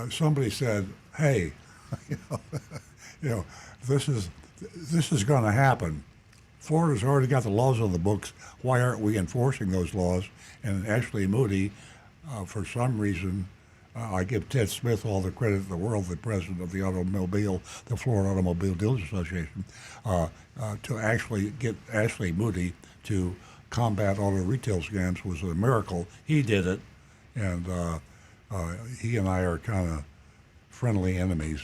somebody said, "Hey, you know, this is going to happen. Florida's already got the laws on the books. Why aren't we enforcing those laws?" And Ashley Moody, for some reason. I give Ted Smith all the credit in the world, the president of the Florida Automobile Dealers Association, to actually get Ashley Moody to combat auto retail scams was a miracle. He did it, and he and I are kind of friendly enemies.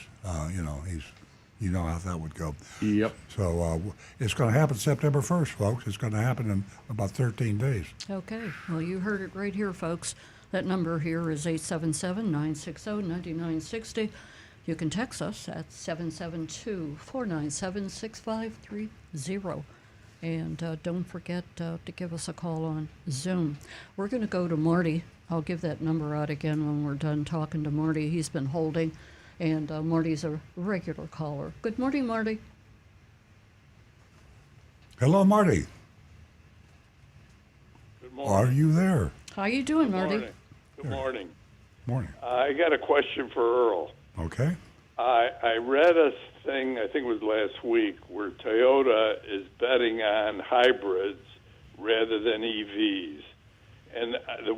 You know how that would go. Yep. So it's going to happen September 1st, folks. It's going to happen in about 13 days. Okay, well, you heard it right here, folks. That number here is 877-960-9960. You can text us at 772-497-6530. And don't forget to give us a call on Zoom. We're going to go to Marty. I'll give that number out again when we're done talking to Marty. He's been holding, and Marty's a regular caller. Good morning, Marty. Hello, Marty. Good morning. Are you there? How you doing, Marty? Morning. Good morning. Morning. I got a question for Earl. Okay. I read a thing, I think it was last week, where Toyota is betting on hybrids rather than EVs. And the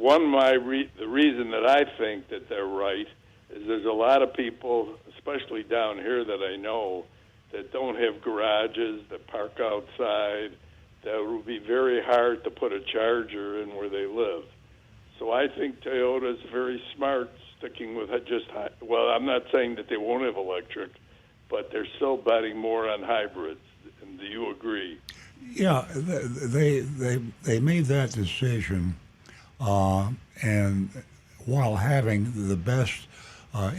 reason that I think that they're right is there's a lot of people, especially down here that I know, that don't have garages, that park outside, that it will be very hard to put a charger in where they live. So I think Toyota's very smart sticking with it. Well, I'm not saying that they won't have electric, but they're still betting more on hybrids. And do you agree? Yeah, they made that decision, and while having the best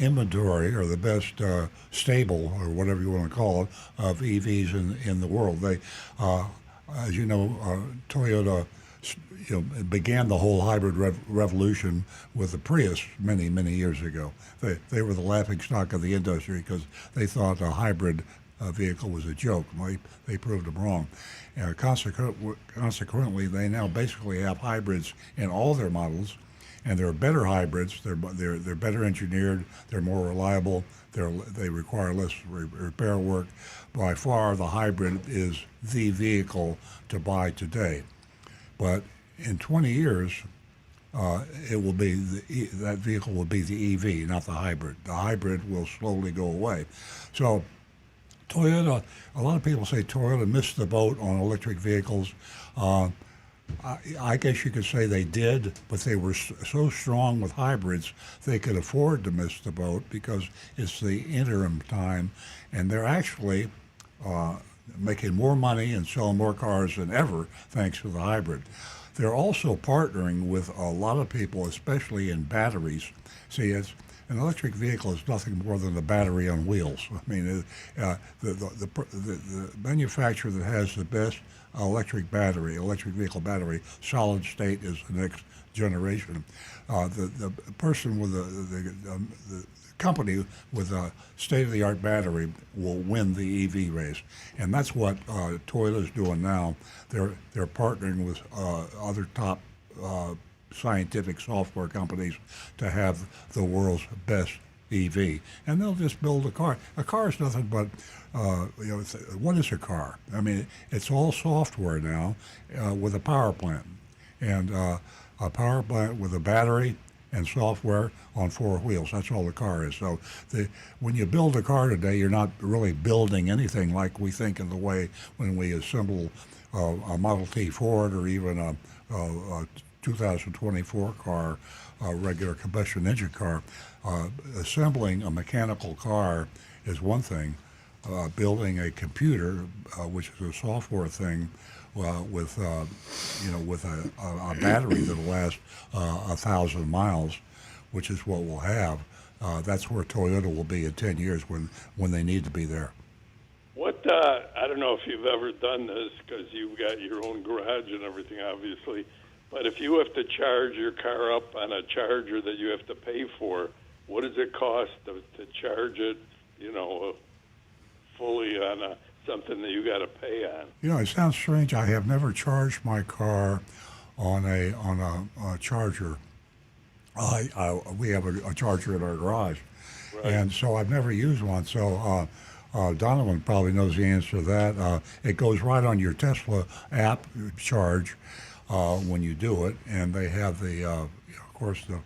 inventory or the best stable or whatever you want to call it of EVs in the world, they, as you know, Toyota. Began the whole hybrid revolution with the Prius many years ago. They were the laughing stock of the industry because they thought a hybrid vehicle was a joke. They proved them wrong. Consequently, they now basically have hybrids in all their models, and they're better hybrids. They're better engineered. They're more reliable. They require less repair work. By far, the hybrid is the vehicle to buy today. But in 20 years, it will be that vehicle will be the EV, not the hybrid. The hybrid will slowly go away. So Toyota, a lot of people say Toyota missed the boat on electric vehicles. I guess you could say they did, but they were so strong with hybrids they could afford to miss the boat because it's the interim time, and they're actually making more money and selling more cars than ever thanks to the hybrid. They're also partnering with a lot of people, especially in batteries. See, an electric vehicle is nothing more than a battery on wheels. I mean, the manufacturer that has the best electric vehicle battery, solid state is the next generation. The person with the company with a state-of-the-art battery will win the EV race, and that's what Toyota's doing now. They're partnering with other top scientific software companies to have the world's best EV, and they'll just build a car. A car is nothing but, what is a car? I mean, it's all software now with a power plant, and a power plant with a battery and software on four wheels. That's all the car is. So when you build a car today, you're not really building anything like we think in the way when we assemble a Model T Ford or even a 2024 car, a regular combustion engine car. Assembling a mechanical car is one thing. Building a computer, which is a software thing, with a battery that'll last 1,000 miles, which is what we'll have. That's where Toyota will be in 10 years when they need to be there. What I don't know if you've ever done this because you've got your own garage and everything, obviously. But if you have to charge your car up on a charger that you have to pay for, what does it cost to charge it? Fully on something that you got to pay on. It sounds strange. I have never charged my car on a charger. We have a charger in our garage, Right. and so I've never used one. So Donovan probably knows the answer to that. It goes right on your Tesla app charge when you do it, and they have of course, the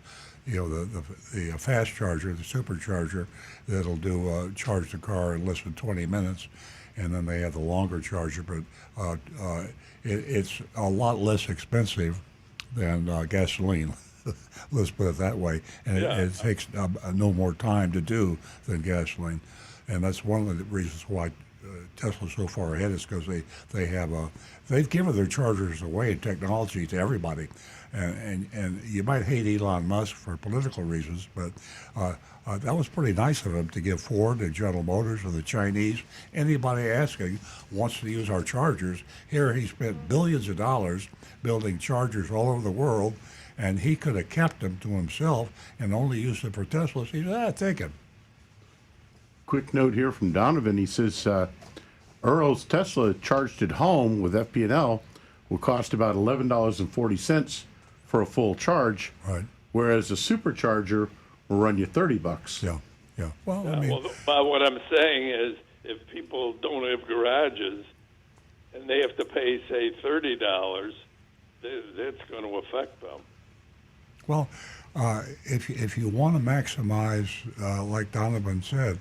fast charger, the supercharger, that'll do charge the car in less than 20 minutes, and then they have the longer charger. But it's a lot less expensive than gasoline. Let's put it that way, and it takes no more time to do than gasoline, and that's one of the reasons why Tesla's so far ahead is because they've given their chargers away in technology to everybody, and you might hate Elon Musk for political reasons, but that was pretty nice of him to give Ford and General Motors or the Chinese, anybody asking wants to use our chargers. Here he spent billions of dollars building chargers all over the world, and he could have kept them to himself and only used them for Teslas. He said, take it. Quick note here from Donovan. He says Earl's Tesla charged at home with FP&L will cost about $11.40 for a full charge, Right. whereas a supercharger will run you $30. Yeah. Well, I mean, But what I'm saying is, if people don't have garages and they have to pay, say, $30, that's going to affect them. well, if you want to maximize, like Donovan said,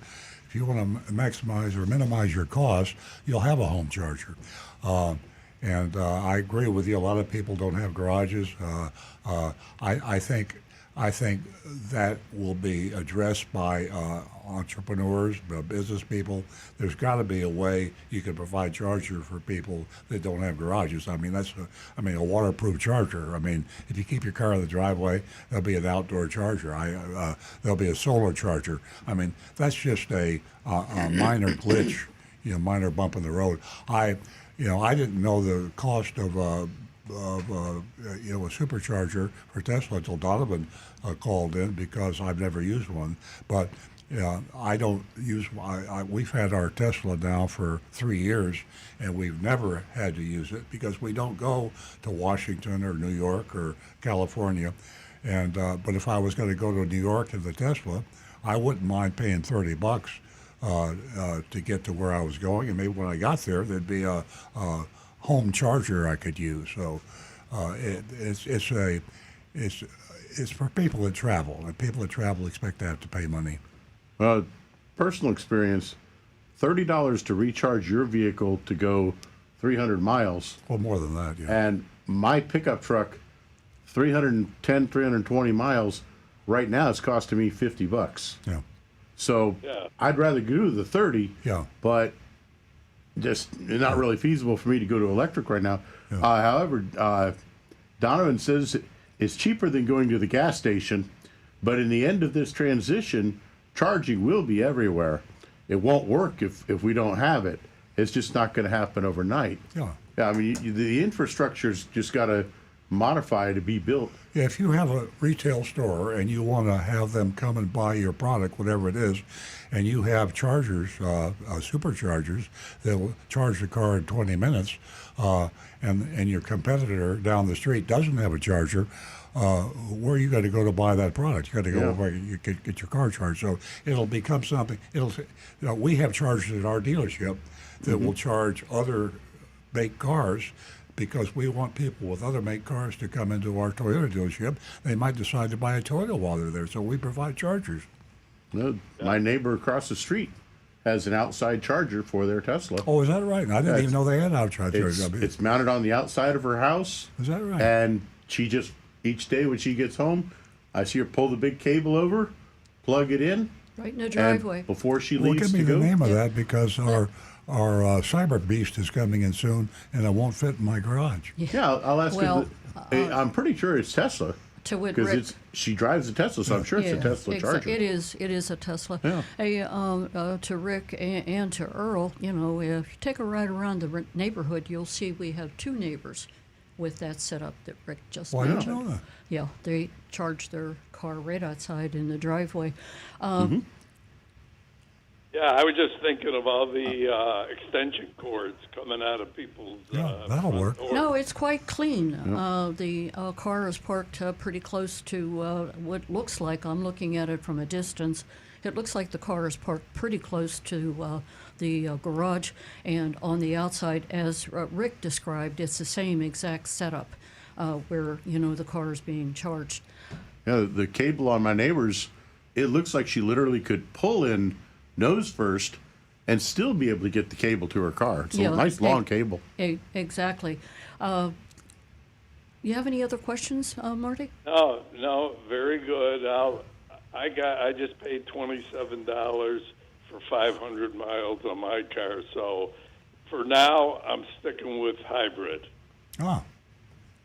if you want to maximize or minimize your costs, you'll have a home charger. And I agree with you. A lot of people don't have garages. I think that will be addressed by entrepreneurs, business people. There's got to be a way you can provide charger for people that don't have garages. I mean, a waterproof charger. I mean, if you keep your car in the driveway, there'll be an outdoor charger. There'll be a solar charger. I mean, that's just a minor glitch, minor bump in the road. I didn't know the cost of a supercharger for Tesla until Donovan called in, because I've never used one. But I don't use. We've had our Tesla now for 3 years, and we've never had to use it because we don't go to Washington or New York or California. And but if I was going to go to New York in the Tesla, I wouldn't mind paying $30 to get to where I was going, and maybe when I got there, there'd be a home charger I could use. So it's for people that travel, and people that travel expect to have to pay money. Personal experience, $30 to recharge your vehicle to go 300 miles. Well, more than that, yeah. And my pickup truck, 310, 320 miles, right now it's costing me $50. Yeah. So Yeah. I'd rather do the 30, Yeah. but just not really feasible for me to go to electric right now. Yeah. However, Donovan says it's cheaper than going to the gas station, but in the end of this transition, charging will be everywhere. It won't work if we don't have it. It's just not going to happen overnight. Yeah. Yeah, I mean, the infrastructure's just got to modify to be built. Yeah, if you have a retail store and you want to have them come and buy your product, whatever it is, and you have chargers, superchargers, that will charge the car in 20 minutes, and your competitor down the street doesn't have a charger, where are you going to go to buy that product? You got to go Yeah. where you get your car charged. So it'll become something. We have chargers at our dealership that will charge other make cars, because we want people with other make cars to come into our Toyota dealership. They might decide to buy a Toyota while they're there, so we provide chargers. My neighbor across the street has an outside charger for their Tesla. Oh, is that right? I didn't Yeah, even know they had outside It's, chargers. it's mounted on the outside of her house. Is that right? And she just, each day when she gets home, I see her pull the big cable over, plug it in, Right in the and driveway. before she Well, leaves give me to the go. name of that, because our cyber beast is coming in soon, and it won't fit in my garage. Yeah, I'll ask Well, her. I'm pretty sure it's Tesla. To wit, Because Rick- she drives a Tesla, so I'm sure it's a Tesla charger. It is a Tesla. Yeah. Hey, to Rick and to Earl, if you take a ride around the neighborhood, you'll see we have two neighbors with that setup that Rick just Well, I didn't mentioned. know that. Yeah, they charge their car right outside in the driveway. Yeah, I was just thinking of all the extension cords coming out of people's. Yeah, that'll front work. doors. No, it's quite clean. The car is parked pretty close to what looks like, I'm looking at it from a distance, it looks like the car is parked pretty close to the garage, and on the outside, as Rick described, it's the same exact setup where, the car is being charged. Yeah, the cable on my neighbor's, it looks like she literally could pull in nose first and still be able to get the cable to her car. It's Yeah, a nice long cable. Exactly. You have any other questions, Marty? No, very good. I just paid $27 for 500 miles on my car, so for now I'm sticking with hybrid. Ah,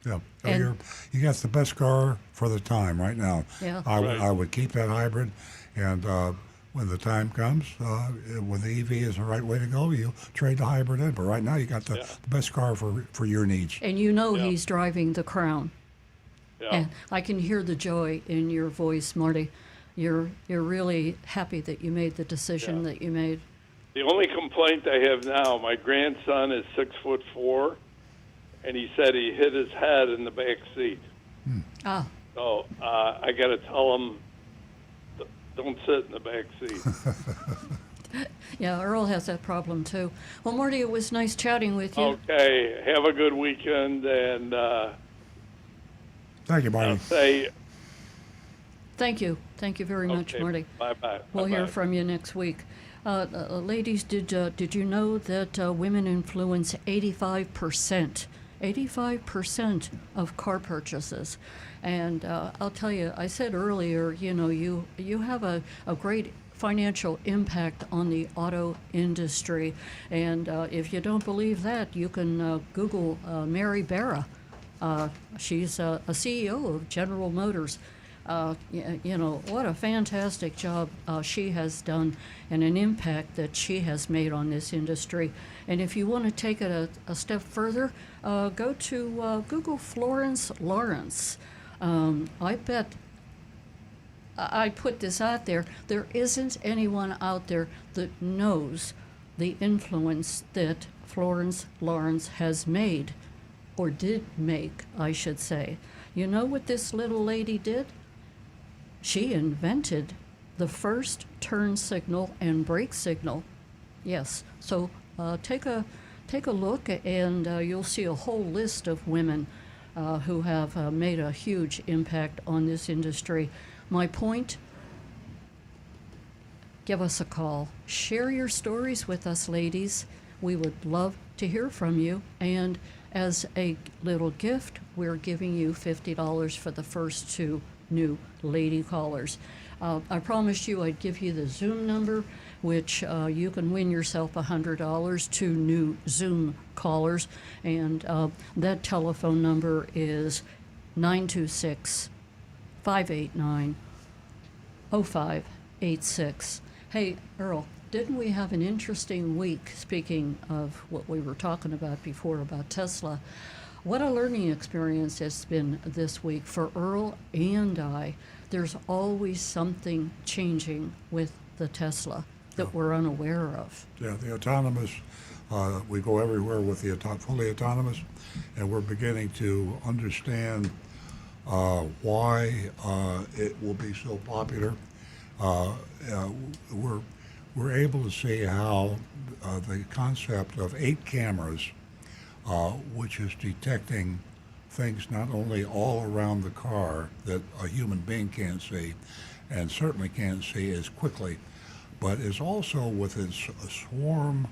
yeah. So And- you got the best car for the time right now. Yeah. I would keep that hybrid, and when the time comes, when the EV is the right way to go, you trade the hybrid in. But right now, you got the best car for your needs. And he's driving the Crown. Yeah. And I can hear the joy in your voice, Marty. You're really happy that you made the decision that you made. The only complaint I have now, my grandson is 6'4", and he said he hit his head in the back seat. Ah, So I got to tell him, don't sit in the back seat. yeah, Earl has that problem too. Well, Marty, it was nice chatting with you. Okay, have a good weekend, and Thank you, Marty. I'll say Thank you very much, okay, Marty. Bye-bye. We'll hear Bye-bye. from you next week. Ladies, did you know that women influence 85% of car purchases? And I'll tell you, I said earlier, you have a great financial impact on the auto industry. And if you don't believe that, you can Google Mary Barra. She's a CEO of General Motors. What a fantastic job she has done, and an impact that she has made on this industry. And if you want to take it a step further, go to Google Florence Lawrence. I bet I put this out there. There isn't anyone out there that knows the influence that Florence Lawrence has made, or did make, I should say. You know what this little lady did? She invented the first turn signal and brake signal. Yes, so take a look, and you'll see a whole list of women who have made a huge impact on this industry. My point, give us a call. Share your stories with us, ladies. We would love to hear from you. And as a little gift, we're giving you $50 for the first 2 new lady callers. I promised you I'd give you the Zoom number, which you can win yourself $100 to new Zoom callers. And that telephone number is 926-589-0586. Hey, Earl, didn't we have an interesting week, speaking of what we were talking about before about Tesla? What a learning experience it's been this week for Earl and I. There's always something changing with the Tesla that we're unaware of. Yeah, the autonomous, we go everywhere with the fully autonomous, and we're beginning to understand why it will be so popular. We're able to see how the concept of 8 cameras, which is detecting things not only all around the car that a human being can't see, and certainly can't see as quickly, but is also with its swarm.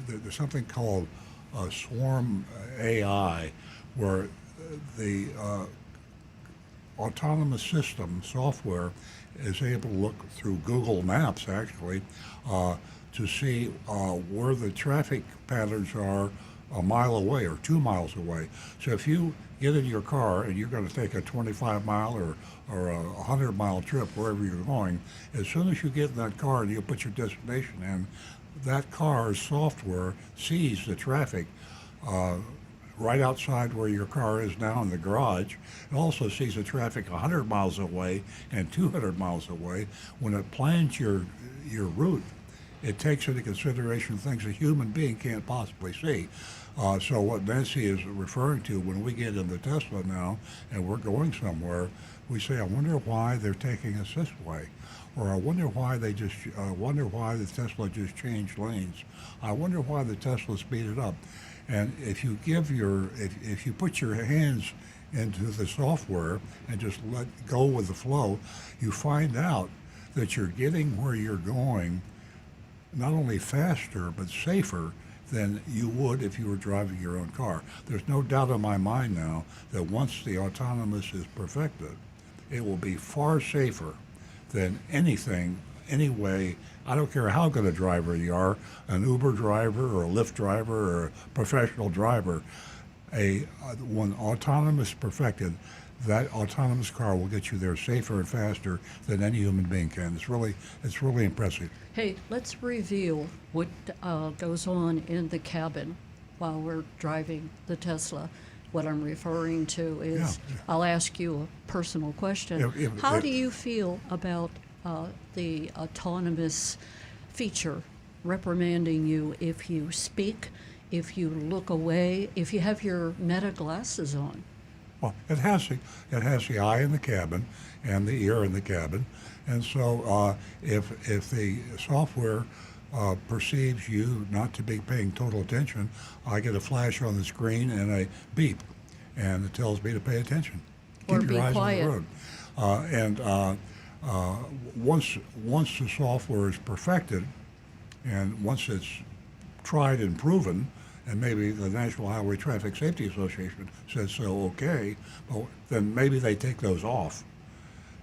There's something called swarm AI, where the autonomous system software is able to look through Google Maps, actually, to see where the traffic patterns are a mile away or 2 miles away. So if you get in your car and you're going to take a 25-mile or a 100-mile trip wherever you're going, as soon as you get in that car and you put your destination in, that car's software sees the traffic right outside where your car is now in the garage. It also sees the traffic 100 miles away and 200 miles away. When it plans your route, it takes into consideration things a human being can't possibly see. So what Nancy is referring to, when we get in the Tesla now and we're going somewhere, we say, I wonder why they're taking us this way. Or I wonder why the Tesla just changed lanes. I wonder why the Tesla speeded up. And if you if you put your hands into the software and just let go with the flow, you find out that you're getting where you're going not only faster but safer than you would if you were driving your own car. There's no doubt in my mind now that once the autonomous is perfected, it will be far safer than anything, any way. I don't care how good a driver you are, an Uber driver or a Lyft driver or a professional driver, when autonomous perfected, that autonomous car will get you there safer and faster than any human being can. It's really impressive. Hey, let's reveal what goes on in the cabin while we're driving the Tesla. What I'm referring to is, I'll ask you a personal question. How do you feel about the autonomous feature reprimanding you if you speak, if you look away, if you have your Meta glasses on? Well, it has the eye in the cabin and the ear in the cabin, and so if the software perceives you not to be paying total attention, I get a flash on the screen and a beep, and it tells me to pay attention. Or Keep your be eyes quiet. on the road. Once the software is perfected, and once it's tried and proven, and maybe the National Highway Traffic Safety Association says so, okay, well, then maybe they take those off.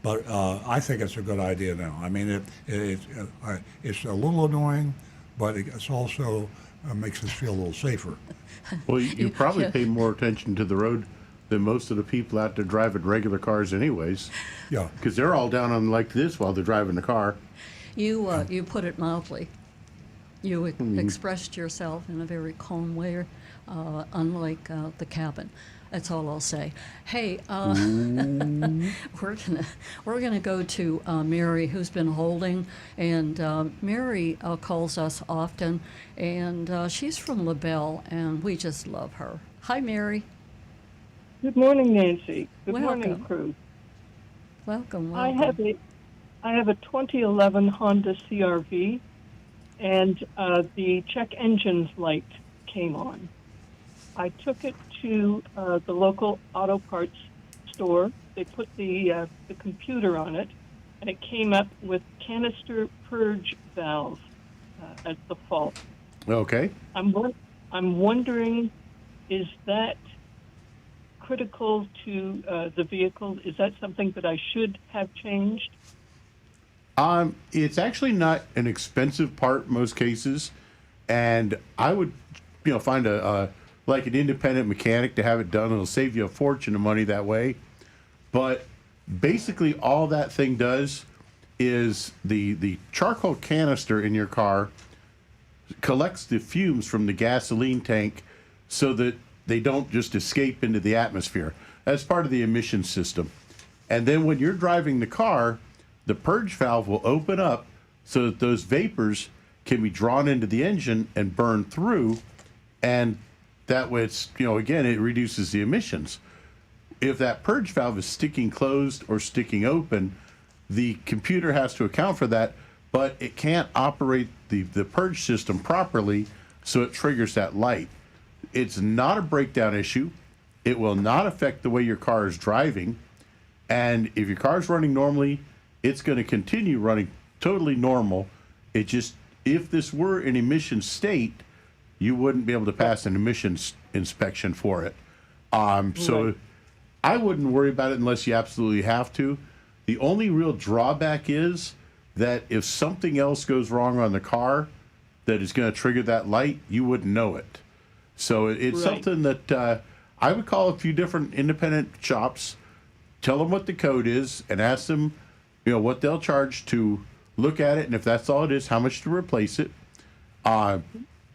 But I think it's a good idea now. I mean, it's a little annoying, but it's also makes us feel a little safer. Well, you probably pay more attention to the road than most of the people out there driving regular cars anyways. Yeah. Because they're all down on like this while they're driving the car. You put it mildly. You expressed yourself in a very calm way, unlike the cabin. That's all I'll say. Hey, we're gonna go to Mary, who's been holding, and Mary calls us often, and she's from LaBelle, and we just love her. Hi, Mary. Good morning, Nancy. Good morning, Welcome. crew. Welcome. I have a 2011 Honda CRV, and the check engine light came on. I took it to the local auto parts store. They put the computer on it, and it came up with canister purge valve as the fault. Okay. I'm wondering is that critical to the vehicle? Is that something that I should have changed? It's actually not an expensive part in most cases, and I would, find a like an independent mechanic to have it done. It'll save you a fortune of money that way. But basically, all that thing does is the charcoal canister in your car collects the fumes from the gasoline tank so that they don't just escape into the atmosphere. That's part of the emission system. And then when you're driving the car, the purge valve will open up so that those vapors can be drawn into the engine and burn through, and that way it's, again, it reduces the emissions. If that purge valve is sticking closed or sticking open, the computer has to account for that, but it can't operate the purge system properly, so it triggers that light. It's not a breakdown issue. It will not affect the way your car is driving. And if your car's running normally, it's going to continue running totally normal. It just, if this were an emission state, you wouldn't be able to pass an emissions inspection for it. So Right. I wouldn't worry about it unless you absolutely have to. The only real drawback is that if something else goes wrong on the car that is going to trigger that light, you wouldn't know it. So it's Right. something that I would call a few different independent shops, tell them what the code is, and ask them, what they'll charge to look at it, and if that's all it is, how much to replace it.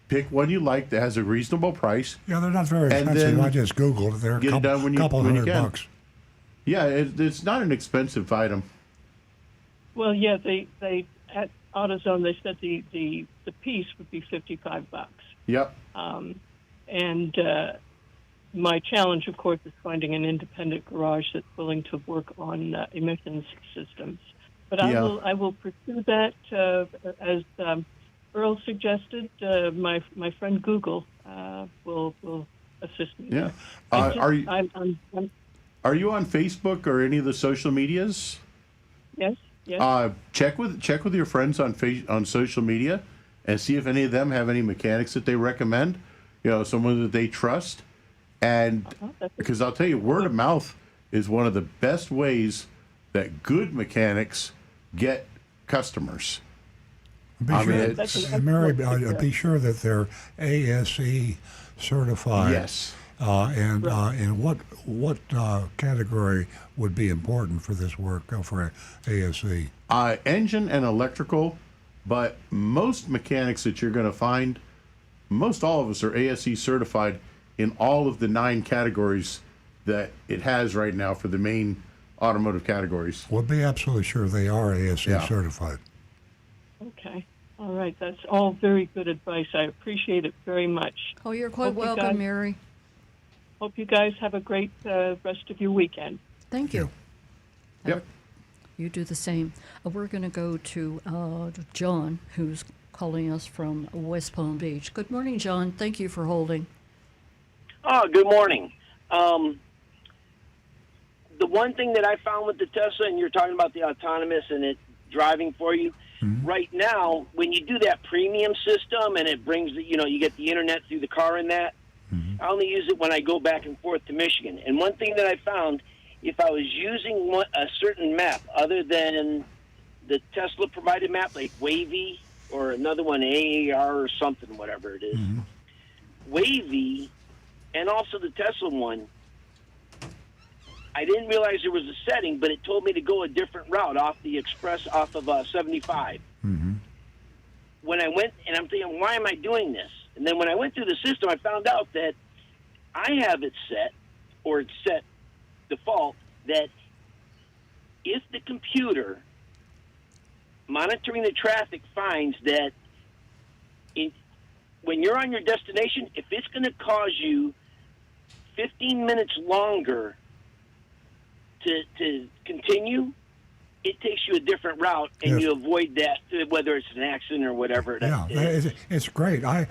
Pick one you like that has a reasonable price. Yeah, they're not very And expensive. then I just Googled it. They're a get it couple, done when you- couple when you hundred can. bucks. Yeah, it's not an expensive item. Well, yeah, they at AutoZone they said the piece would be $55. Yep. And my challenge, of course, is finding an independent garage that's willing to work on emissions systems. But Yeah. I will pursue that as Earl suggested. My friend Google will assist me. Yeah. I just- Are you I'm, are you on Facebook or any of the social medias? yes. Yes. Check with your friends on social media, and see if any of them have any mechanics that they recommend. Someone that they trust, and because I'll tell you, word of mouth is one of the best ways that good mechanics get customers. Be I sure, mean, and Mary, be sure that they're ASE certified. Yes. And what category would be important for this work for ASE? Engine and electrical, but most mechanics that you're going to find, most all of us are ASE certified in all of the 9 categories that it has right now for the main automotive categories. We'll be absolutely sure they are ASE Yeah. certified. Okay. All right. That's all very good advice. I appreciate it very much. Oh, you're quite Hope you welcome, guys- Mary. Hope you guys have a great rest of your weekend. Thank you. Yep. You do the same. We're going to go to John, who's calling us from West Palm Beach. Good morning, John. Thank you for holding. Oh, good morning. The one thing that I found with the Tesla, and you're talking about the autonomous and it driving for you, right now, when you do that premium system and it brings you get the internet through the car and that, I only use it when I go back and forth to Michigan. And one thing that I found, if I was using a certain map other than the Tesla provided map, like Wavy or another one, AAR or something, whatever it is, Wavy and also the Tesla one, I didn't realize there was a setting, but it told me to go a different route off the express off of 75. When I went, and I'm thinking, why am I doing this? And then when I went through the system, I found out that I have it set, or it's set default, that if the computer monitoring the traffic finds that when you're on your destination, if it's going to cause you 15 minutes longer to continue, it takes you a different route, and Yes. you avoid that, whether it's an accident or whatever. Yeah, it's great. I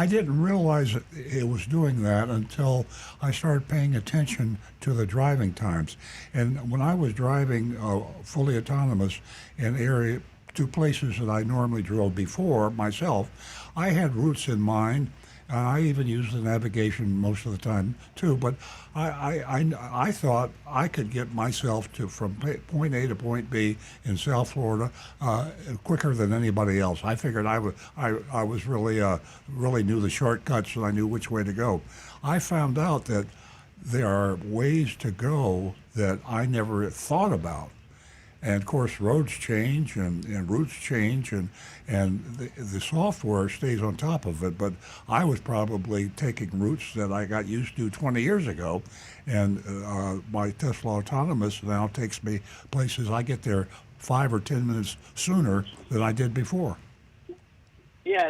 didn't realize that it was doing that until I started paying attention to the driving times. And when I was driving fully autonomous to places that I normally drove before myself, I had routes in mind, I even use the navigation most of the time too. But I thought I could get myself to from point A to point B in South Florida quicker than anybody else. I figured I was really knew the shortcuts and I knew which way to go. I found out that there are ways to go that I never thought about. And of course, roads change and routes change, and the software stays on top of it. But I was probably taking routes that I got used to 20 years ago, and my Tesla Autonomous now takes me places I get there 5 or 10 minutes sooner than I did before. Yeah,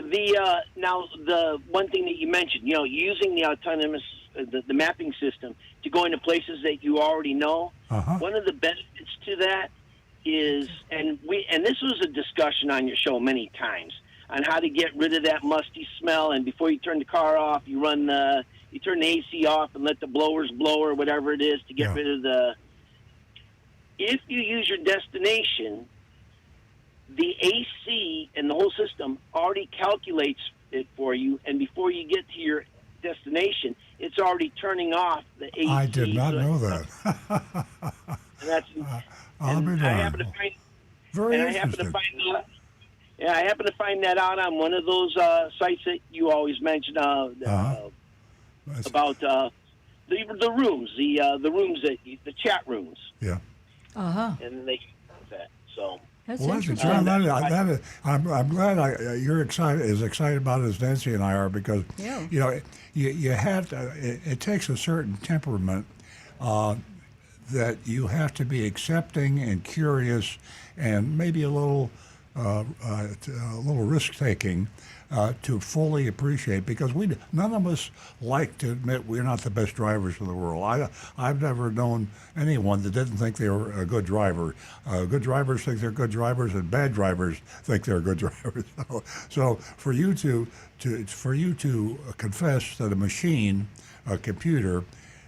now the one thing that you mentioned, using the autonomous, the mapping system to go into places that you already know. One of the benefits to that is, and this was a discussion on your show many times on how to get rid of that musty smell. And before you turn the car off, you turn the AC off and let the blowers blow or whatever it is to get rid of the. If you use your destination, the AC and the whole system already calculates it for you, and before you get to your destination, it's already turning off the AC. I did not know that. And that's. I'll be I happen to find. Very and I happen interesting. to find. I happen to find that out on one of those sites that you always mention about the rooms, the rooms the chat rooms. Yeah. And they that so. That's Well, that's interesting. John, I'm glad you're as excited about it as Nancy and I are, because you have to. It takes a certain temperament that you have to be accepting and curious, and maybe a little risk taking to fully appreciate, because none of us like to admit we're not the best drivers in the world. I've never known anyone that didn't think they were a good driver. Good drivers think they're good drivers, and bad drivers think they're good drivers. So for you to confess that a machine, a computer,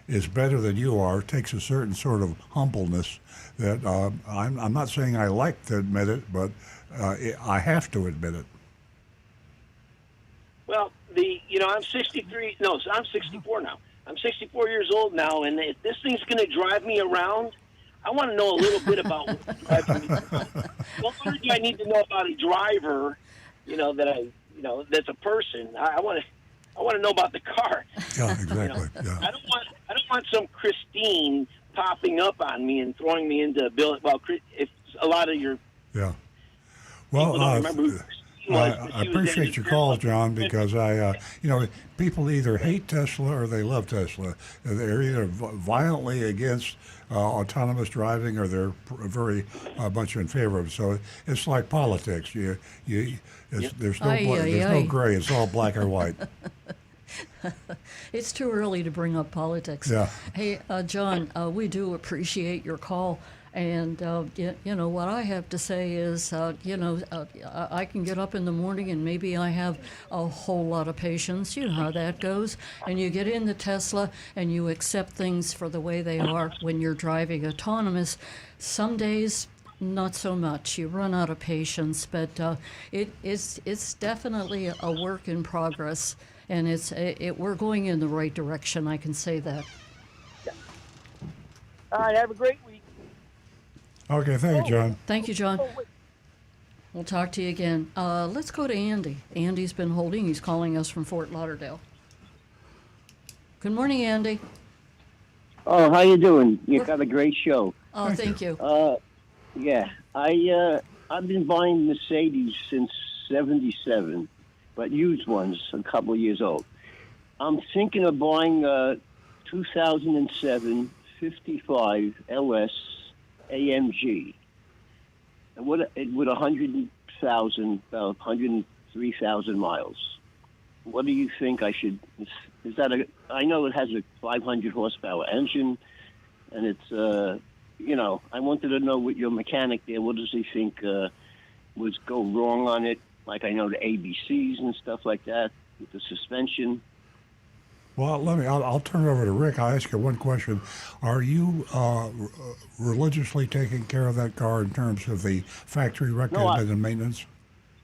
is better than you are, takes a certain sort of humbleness that I'm not saying I like to admit it, but I have to admit it. Well, I'm 63. No, I'm 64 now. I'm 64 years old now, and if this thing's going to drive me around, I want to know a little bit about what's driving me around. Not only do I need to know about a driver, that's a person. I want to know about the car. Yeah, exactly. Yeah. I don't want some Christine popping up on me and throwing me into a bill. Well, if a lot of your Well, don't remember who Christine was, but I she was appreciate in your the calls, John, because people either hate Tesla or they love Tesla. They're either violently against autonomous driving, or they're very much in favor of it. So it's like politics. There's no gray. It's all black or white. It's too early to bring up politics. Yeah. Hey, John, we do appreciate your call. And, what I have to say is, I can get up in the morning and maybe I have a whole lot of patience. You know how that goes. And you get in the Tesla and you accept things for the way they are when you're driving autonomous. Some days, not so much. You run out of patience. But it's definitely a work in progress. And we're going in the right direction. I can say that. All right, have a great week. Okay, thank you, John. Thank you, John. We'll talk to you again. Let's go to Andy. Andy's been holding. He's calling us from Fort Lauderdale. Good morning, Andy. Oh, how you doing? You got a great show. Oh, thank you. Yeah, I've been buying Mercedes since '77, but used ones, a couple of years old. I'm thinking of buying a 2007 55 LS AMG with 100,000, about 103,000 miles. What do you think I should? Is that I know it has a 500 horsepower engine, and it's I wanted to know what your mechanic there. What does he think would go wrong on it? Like, I know the ABCs and stuff like that with the suspension. Well, I'll turn it over to Rick. I'll ask you one question. Are you religiously taking care of that car in terms of the factory recommended maintenance?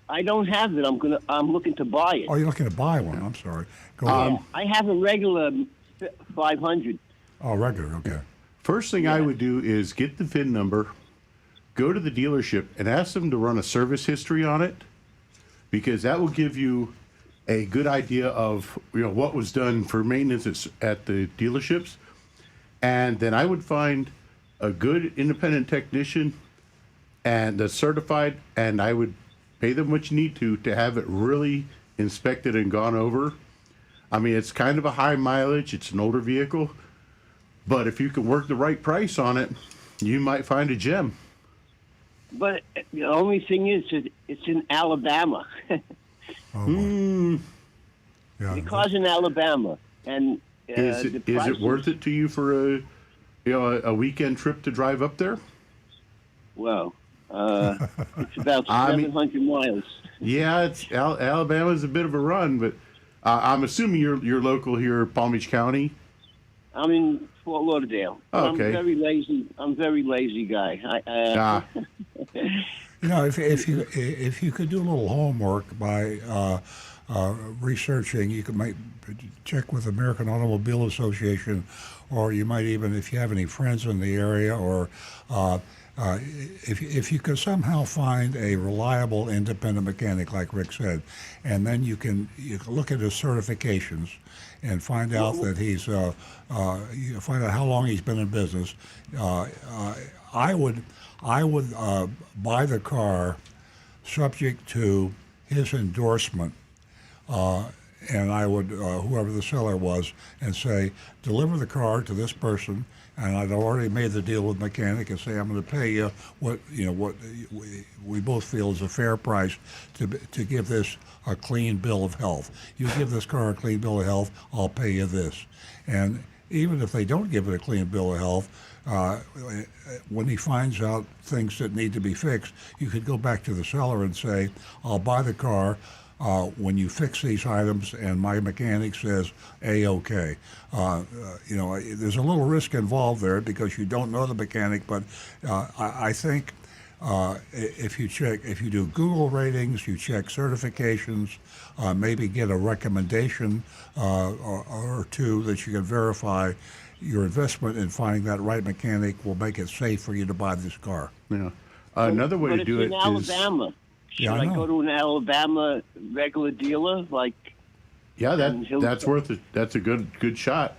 I don't have it. I'm looking to buy it. Oh, you're looking to buy one. I'm sorry. Go Yeah, ahead. I have a regular 500. Oh, regular. Okay. First thing I would do is get the VIN number, go to the dealership, and ask them to run a service history on it, because that will give you a good idea of what was done for maintenance at the dealerships. And then I would find a good independent technician and that's certified, and I would pay them what you need to have it really inspected and gone over. I mean, it's kind of a high mileage, it's an older vehicle, but if you can work the right price on it, you might find a gem. But the only thing is, it's in Alabama. Oh, boy. Yeah. The car's in Alabama, and Is it worth it to you for a weekend trip to drive up there? Well, it's about 700 miles. Yeah, Alabama's a bit of a run, but I'm assuming you're local here, Palm Beach County. I'm in Fort Lauderdale. Oh, I'm okay. very lazy. I'm a very lazy guy. If you could do a little homework by researching, you could check with the American Automobile Association, or you might even, if you have any friends in the area, or if you could somehow find a reliable independent mechanic, like Rick said, and then you can look at his certifications and find out that he's you find out how long he's been in business. I would buy the car subject to his endorsement, and I would whoever the seller was, and say, deliver the car to this person, and I'd already made the deal with the mechanic, and say, I'm going to pay you what we both feel is a fair price to give this a clean bill of health. You give this car a clean bill of health, I'll pay you this. And even if they don't give it a clean bill of health, when he finds out things that need to be fixed, you could go back to the seller and say, I'll buy the car when you fix these items, and my mechanic says A-OK. There's a little risk involved there because you don't know the mechanic, but I think if you do Google ratings, you check certifications, maybe get a recommendation or two that you can verify, your investment in finding that right mechanic will make it safe for you to buy this car. Yeah. Another way to do it is... But it's in Alabama. Should I go to an Alabama regular dealer? Yeah, that's worth it. That's a good shot.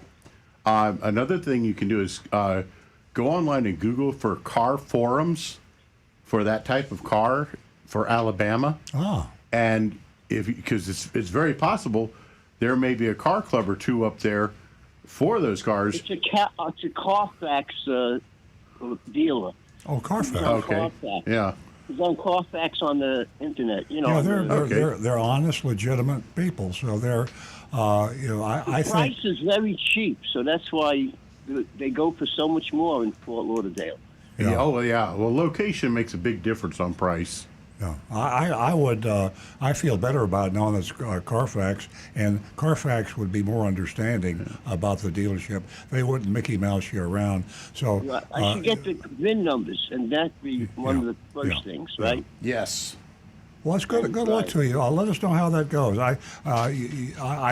Another thing you can do is go online and Google for car forums for that type of car for Alabama. Oh. And because it's very possible there may be a car club or two up there for those cars. It's a Carfax dealer. Oh, Carfax. Okay. Carfax. Yeah. It's on Carfax on the internet. Yeah, they're honest, legitimate people. So they're, I think. Price is very cheap, so that's why they go for so much more in Fort Lauderdale. Yeah. Oh, yeah. Well, location makes a big difference on price. Yeah, I feel better about knowing it's Carfax, and Carfax would be more understanding about the dealership. They wouldn't Mickey Mouse you around. So I should get the VIN numbers, and that'd be one of the first things, right? Yes. Well, it's good luck to you. Let us know how that goes. I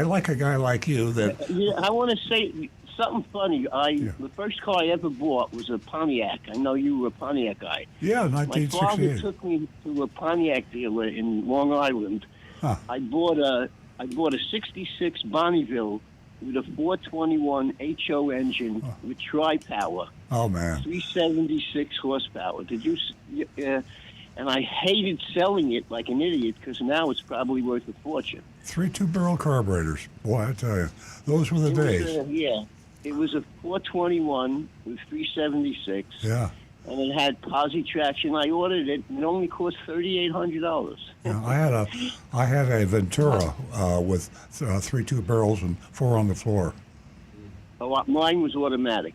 like a guy like you that. Yeah, I want to say something funny. The first car I ever bought was a Pontiac. I know you were a Pontiac guy. Yeah, My 1968. father took me to a Pontiac dealer in Long Island. Huh. I bought a '66 Bonneville with a 421 HO engine with tri-power. Oh man. 376 horsepower. And I hated selling it like an idiot because now it's probably worth a fortune. 3 2-barrel carburetors. Boy, I tell you, those were the days. It was a 421 with 376. Yeah. And it had posi traction. I ordered it, and it only cost $3,800. Yeah, I had a Ventura with 3 2-barrels and 4 on the floor. Oh, mine was automatic.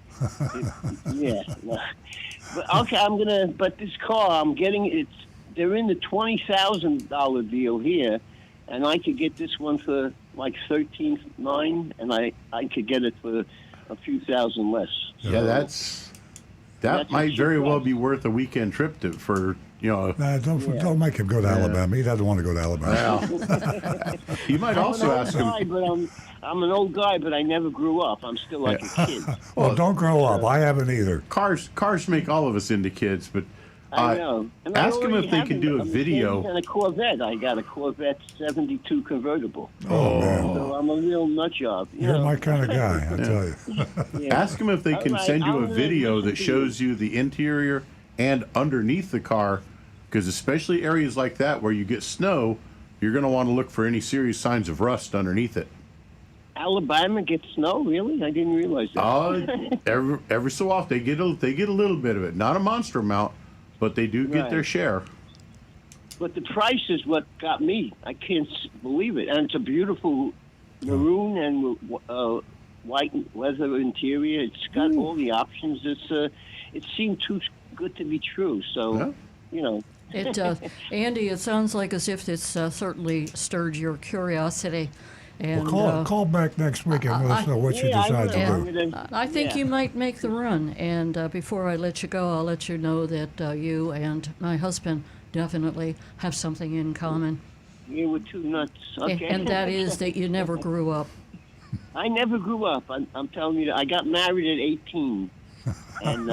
Yeah. But okay, but this car, they're in the $20,000 deal here, and I could get this one for like $13,900, and I could get it for a few thousand less. Yeah, that might very well be worth a weekend trip for Don't make him go to Alabama. He doesn't want to go to Alabama. Well, you might also ask him. I'm an old guy, but I never grew up. I'm still like a kid. Well, don't grow up. I haven't either. Cars make all of us into kids, but I know. And ask them if they can do a video. And a Corvette. I got a Corvette '72 convertible. Oh, man. So I'm a real nut job. You're my kind of guy, I tell you. Yeah. Ask them if they can send you a video that shows you the interior and underneath the car, because especially areas like that where you get snow, you're going to want to look for any serious signs of rust underneath it. Alabama gets snow, really? I didn't realize that. Every so often they get a little bit of it, not a monster amount, but they do get their share. But the price is what got me. I can't believe it, and it's a beautiful maroon and white leather interior. It's got all the options. It seemed too good to be true. So, Andy, it sounds like as if it's certainly stirred your curiosity. And, call back next week and let us know what you decide to do. I think you might make the run. And before I let you go, I'll let you know that you and my husband definitely have something in common. You were too nuts. Okay. And that is that you never grew up. I never grew up. I'm telling you, I got married at 18. And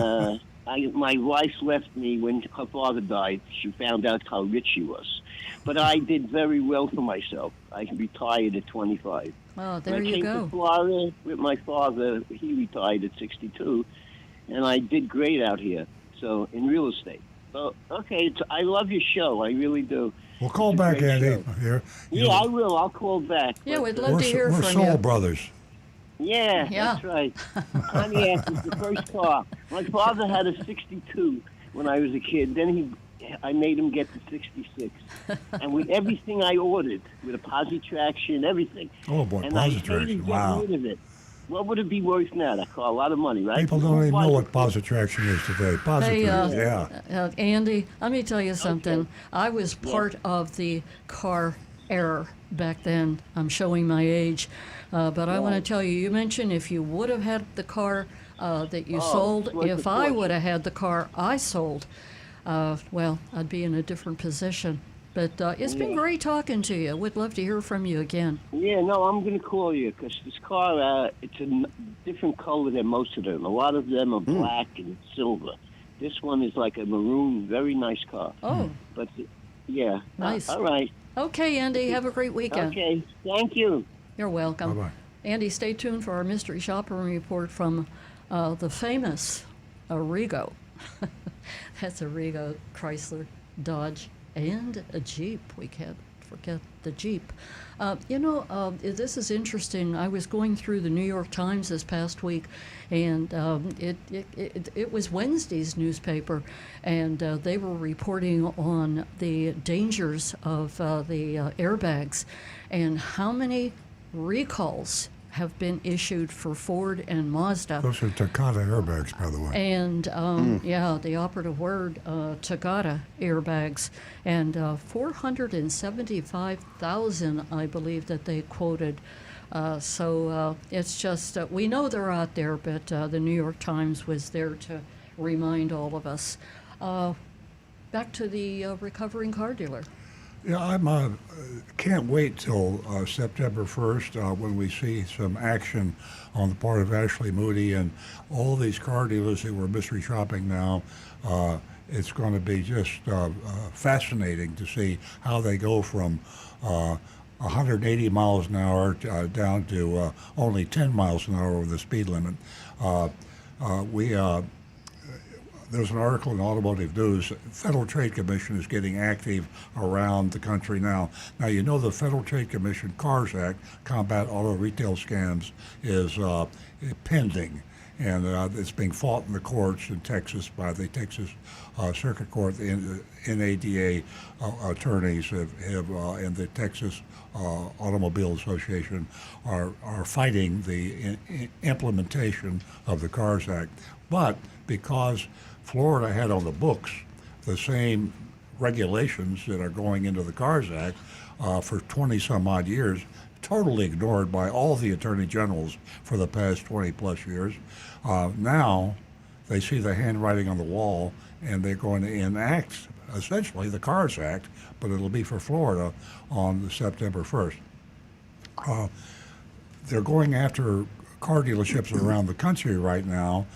my wife left me when her father died. She found out how rich he was. But I did very well for myself. I retired at 25. Oh, there when you I came go. to Florida with my father. He retired at 62. And I did great out here, so in real estate. So, okay, I love your show. I really do. Well, call back, Andy. I will. I'll call back. Yeah, But, we'd love to hear we're from soul you. brothers. Yeah, Yeah. that's right. Pontiac was the first car. My father had a 62 when I was a kid. Then I made him get the 66. And with everything I ordered, with a posi traction, everything. Oh, boy, and I posi hated traction, getting wow. rid of it. What would it be worth now? That car, a lot of money, right? People don't even know what posi traction is today. Posi traction, Andy, let me tell you something. I was part of the car era back then. I'm showing my age. But I want to tell you, you mentioned if you would have had the car that you sold, if I would have had the car I sold, well, I'd be in a different position. But it's been great talking to you. We'd love to hear from you again. Yeah, no, I'm going to call you because this car, it's a different color than most of them. A lot of them are black and silver. This one is like a maroon, very nice car. Oh. But, yeah. Nice. All right. Okay, Andy, have a great weekend. Okay, thank you. You're welcome. Bye-bye. Andy, stay tuned for our mystery shopping report from the famous Arrigo. That's Arrigo, Chrysler, Dodge, and a Jeep. We can't forget the Jeep. This is interesting. I was going through the New York Times this past week, and it was Wednesday's newspaper, and they were reporting on the dangers of the airbags and how many recalls have been issued for Ford and Mazda. Those are Takata airbags, by the way. And, the operative word, Takata airbags. And 475,000, I believe, that they quoted. So it's just, we know they're out there, but the New York Times was there to remind all of us. Back to the recovering car dealer. Yeah, I can't wait till September 1st when we see some action on the part of Ashley Moody and all these car dealers that we're mystery shopping now. It's going to be just fascinating to see how they go from 180 miles an hour down to only 10 miles an hour over the speed limit. There's an article in Automotive News. Federal Trade Commission is getting active around the country now. Now, you know the Federal Trade Commission CARS Act, Combat Auto Retail Scams, is pending. And it's being fought in the courts in Texas by the Texas Circuit Court. The NADA attorneys and the Texas Automobile Association are fighting the implementation of the CARS Act. But because Florida had on the books the same regulations that are going into the CARS Act for 20-some-odd years, totally ignored by all the attorney generals for the past 20-plus years. Now, they see the handwriting on the wall, and they're going to enact essentially the CARS Act, but it'll be for Florida on September 1st. They're going after car dealerships around the country right now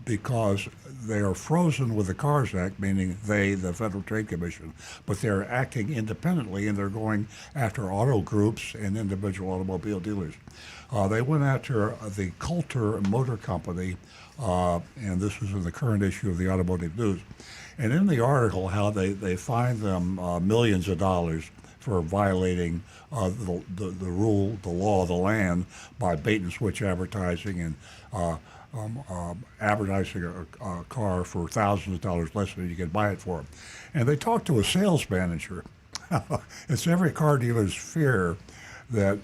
because they are frozen with the CARS Act, meaning they, the Federal Trade Commission, but they're acting independently, and they're going after auto groups and individual automobile dealers. They went after the Coulter Motor Company, and this is in the current issue of the Automotive News. And in the article, how they fined them millions of dollars for violating the rule, the law of the land by bait and switch advertising and advertising a car for thousands of dollars less than you can buy it for. And they talked to a sales manager. It's every car dealer's fear that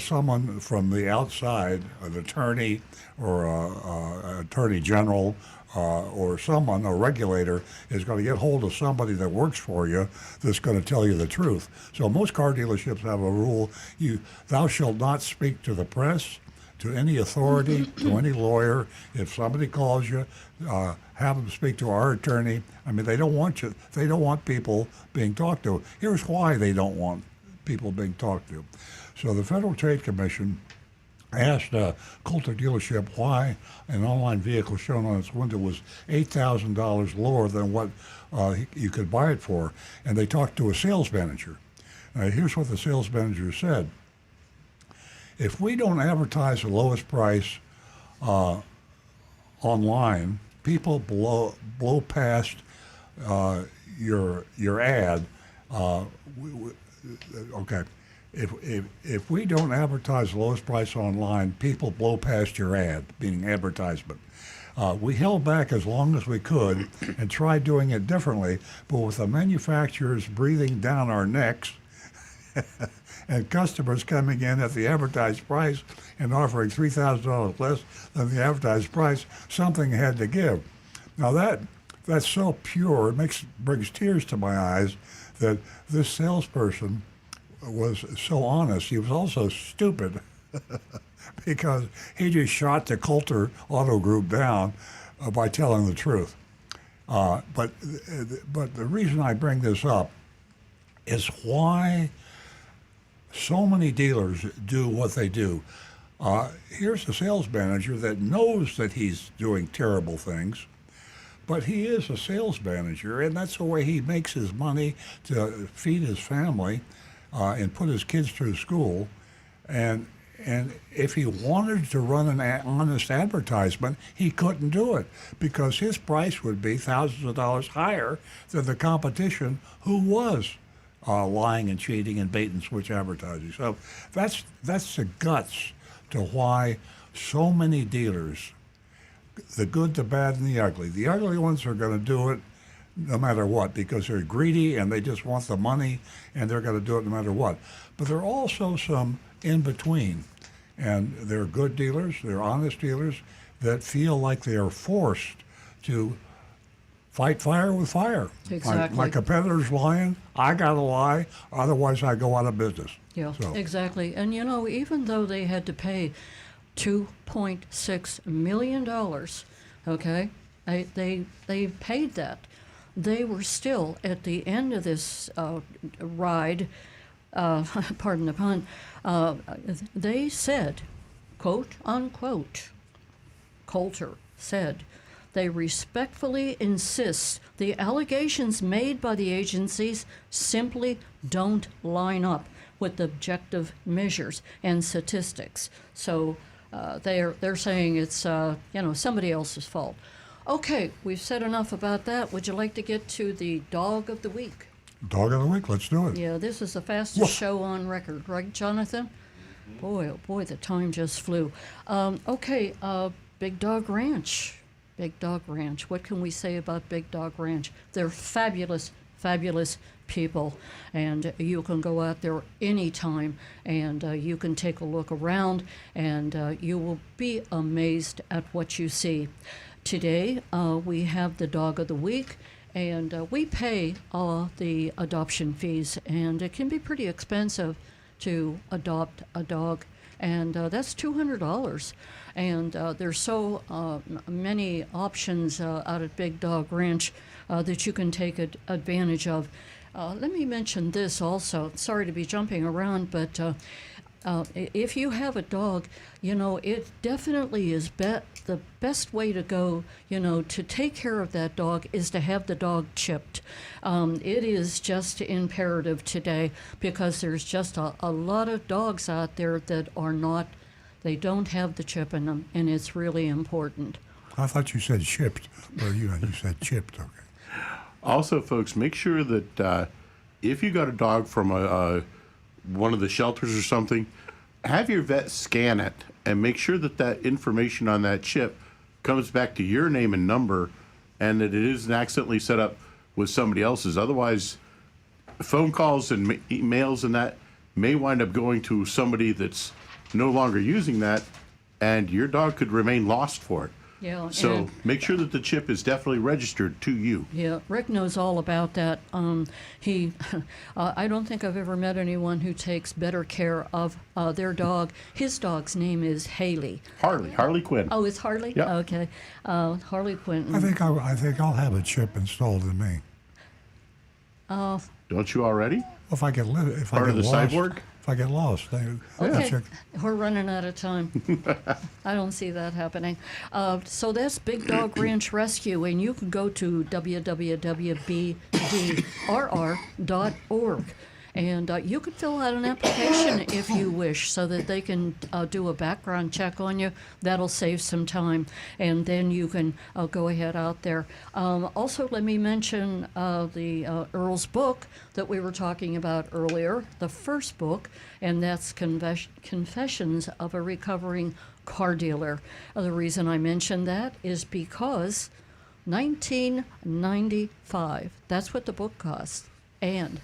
someone from the outside, an attorney or an attorney general or someone, a regulator, is going to get hold of somebody that works for you that's going to tell you the truth. So most car dealerships have a rule: thou shalt not speak to the press, to any authority, to any lawyer. If somebody calls you, have them speak to our attorney. I mean, they don't want you. They don't want people being talked to. Here's why they don't want people being talked to. So the Federal Trade Commission asked a Coulter dealership why an online vehicle shown on its window was $8,000 lower than what you could buy it for, and they talked to a sales manager. Here's what the sales manager said: if we don't advertise the lowest price online, people blow past your ad. Okay. If we don't advertise the lowest price online, people blow past your ad, meaning advertisement. We held back as long as we could and tried doing it differently, but with the manufacturers breathing down our necks and customers coming in at the advertised price and offering $3,000 less than the advertised price, something had to give. Now that's so pure, it brings tears to my eyes that this salesperson was so honest. He was also stupid because he just shot the Coulter Auto Group down by telling the truth. But the reason I bring this up is why so many dealers do what they do. Here's a sales manager that knows that he's doing terrible things, but he is a sales manager, and that's the way he makes his money to feed his family and put his kids through school. And if he wanted to run an honest advertisement, he couldn't do it because his price would be thousands of dollars higher than the competition who was lying and cheating and bait and switch advertising. So that's the guts to why so many dealers, the good, the bad, and the ugly ones are going to do it no matter what because they're greedy and they just want the money and they're going to do it no matter what. But there are also some in between, and they're good dealers, they're honest dealers that feel like they are forced to fight fire with fire. Exactly. My competitor's lying, I got to lie, otherwise I go out of business. Yeah, So. exactly. And even though they had to pay $2.6 million, okay, they paid that. They were still at the end of this ride, pardon the pun, they said, quote unquote, Coulter said, they respectfully insist the allegations made by the agencies simply don't line up with the objective measures and statistics. So they're saying it's somebody else's fault. Okay, we've said enough about that. Would you like to get to the dog of the week? Dog of the week, let's do it. Yeah, this is the fastest show on record, right, Jonathan? Boy, oh boy, the time just flew. Okay, Big Dog Ranch. Big Dog Ranch. What can we say about Big Dog Ranch? They're fabulous, fabulous people, and you can go out there anytime, and you can take a look around, and you will be amazed at what you see. Today, we have the Dog of the Week, and we pay the adoption fees, and it can be pretty expensive to adopt a dog. and that's $200. And there's so many options out at Big Dog Ranch that you can take advantage of. Let me mention this also. Sorry to be jumping around, but if you have a dog, it definitely is the best way to go, to take care of that dog is to have the dog chipped. It is just imperative today because there's just a lot of dogs out there that they don't have the chip in them, and it's really important. I thought you said chipped, or you said chipped. Okay. Also, folks, make sure that if you got a dog from one of the shelters or something, have your vet scan it and make sure that information on that chip comes back to your name and number, and that it isn't accidentally set up with somebody else's. Otherwise, phone calls and emails and that may wind up going to somebody that's no longer using that, and your dog could remain lost for it. Yeah. So make sure that the chip is definitely registered to you. Yeah, Rick knows all about that. I don't think I've ever met anyone who takes better care of their dog. His dog's name is Haley. Harley Quinn. Oh, it's Harley? Yep. Okay. Harley Quinn. I think I'll have a chip installed in me. Don't you already? If I get Part of the lost, cyborg? If I get lost, Okay, we're running out of time. I don't see that happening. So that's Big Dog Ranch Rescue, and you can go to www.bdrr.org. And you can fill out an application if you wish so that they can do a background check on you. That'll save some time. And then you can go ahead out there. Also, let me mention the Earl's book that we were talking about earlier, the first book, and that's Confessions of a Recovering Car Dealer. The reason I mention that is because $19.95, that's what the book costs. And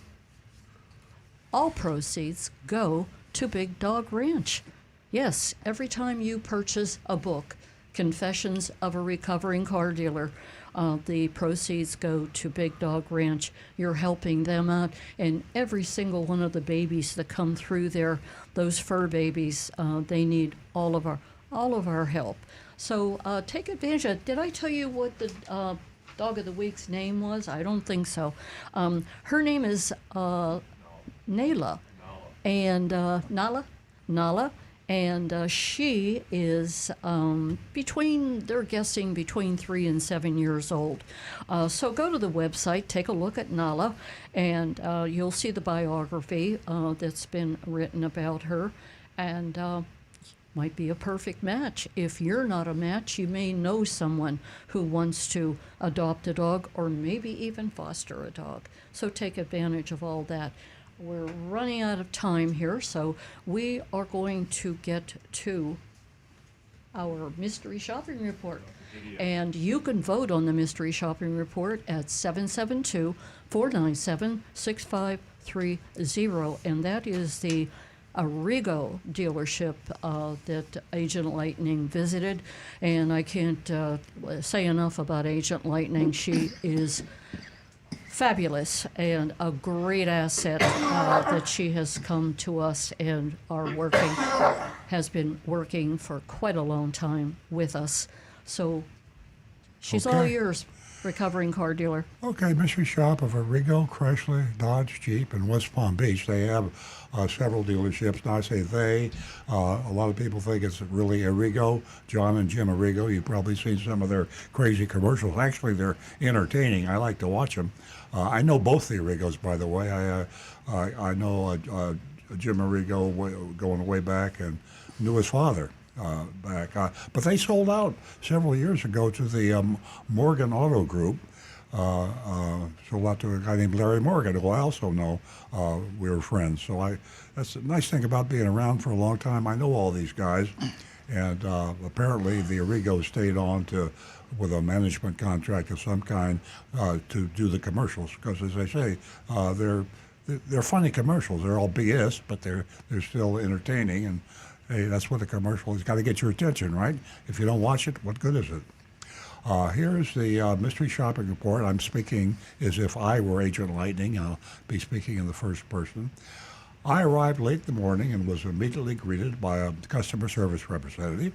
all proceeds go to Big Dog Ranch. Yes, every time you purchase a book, Confessions of a Recovering Car Dealer, the proceeds go to Big Dog Ranch. You're helping them out, and every single one of the babies that come through there, those fur babies, they need all of our help. So take advantage of it. Did I tell you what the Dog of the Week's name was? I don't think so. Her name is Nala, and Nala, and she is they're guessing between 3 and 7 years old. So go to the website, take a look at Nala, and you'll see the biography that's been written about her, and might be a perfect match. If you're not a match, you may know someone who wants to adopt a dog or maybe even foster a dog. So take advantage of all that. We're running out of time here, so we are going to get to our mystery shopping report. And you can vote on the mystery shopping report at 772-497-6530. And that is the Arrigo dealership that Agent Lightning visited. And I can't say enough about Agent Lightning. She is fabulous and a great asset that she has come to us and has been working for quite a long time with us. So she's all yours, recovering car dealer. Okay, mystery shop of Arrigo, Chrysler, Dodge, Jeep, and West Palm Beach. They have several dealerships. Now I say they. A lot of people think it's really Arrigo, John and Jim Arrigo. You've probably seen some of their crazy commercials. Actually, they're entertaining. I like to watch them. I know both the Arrigos, by the way. I know Jim Arrigo going way back, and knew his father back. But they sold out several years ago to the Morgan Auto Group. Sold out to a guy named Larry Morgan, who I also know. We were friends. So that's a nice thing about being around for a long time. I know all these guys. And apparently the Arrigo stayed on with a management contract of some kind to do the commercials, because as I say, they're funny commercials. They're all BS, but they're still entertaining. And hey, that's what a commercial is. Got to get your attention, right? If you don't watch it, what good is it? Here's the mystery shopping report. I'm speaking as if I were Agent Lightning. I'll be speaking in the first person. I arrived late in the morning and was immediately greeted by a customer service representative.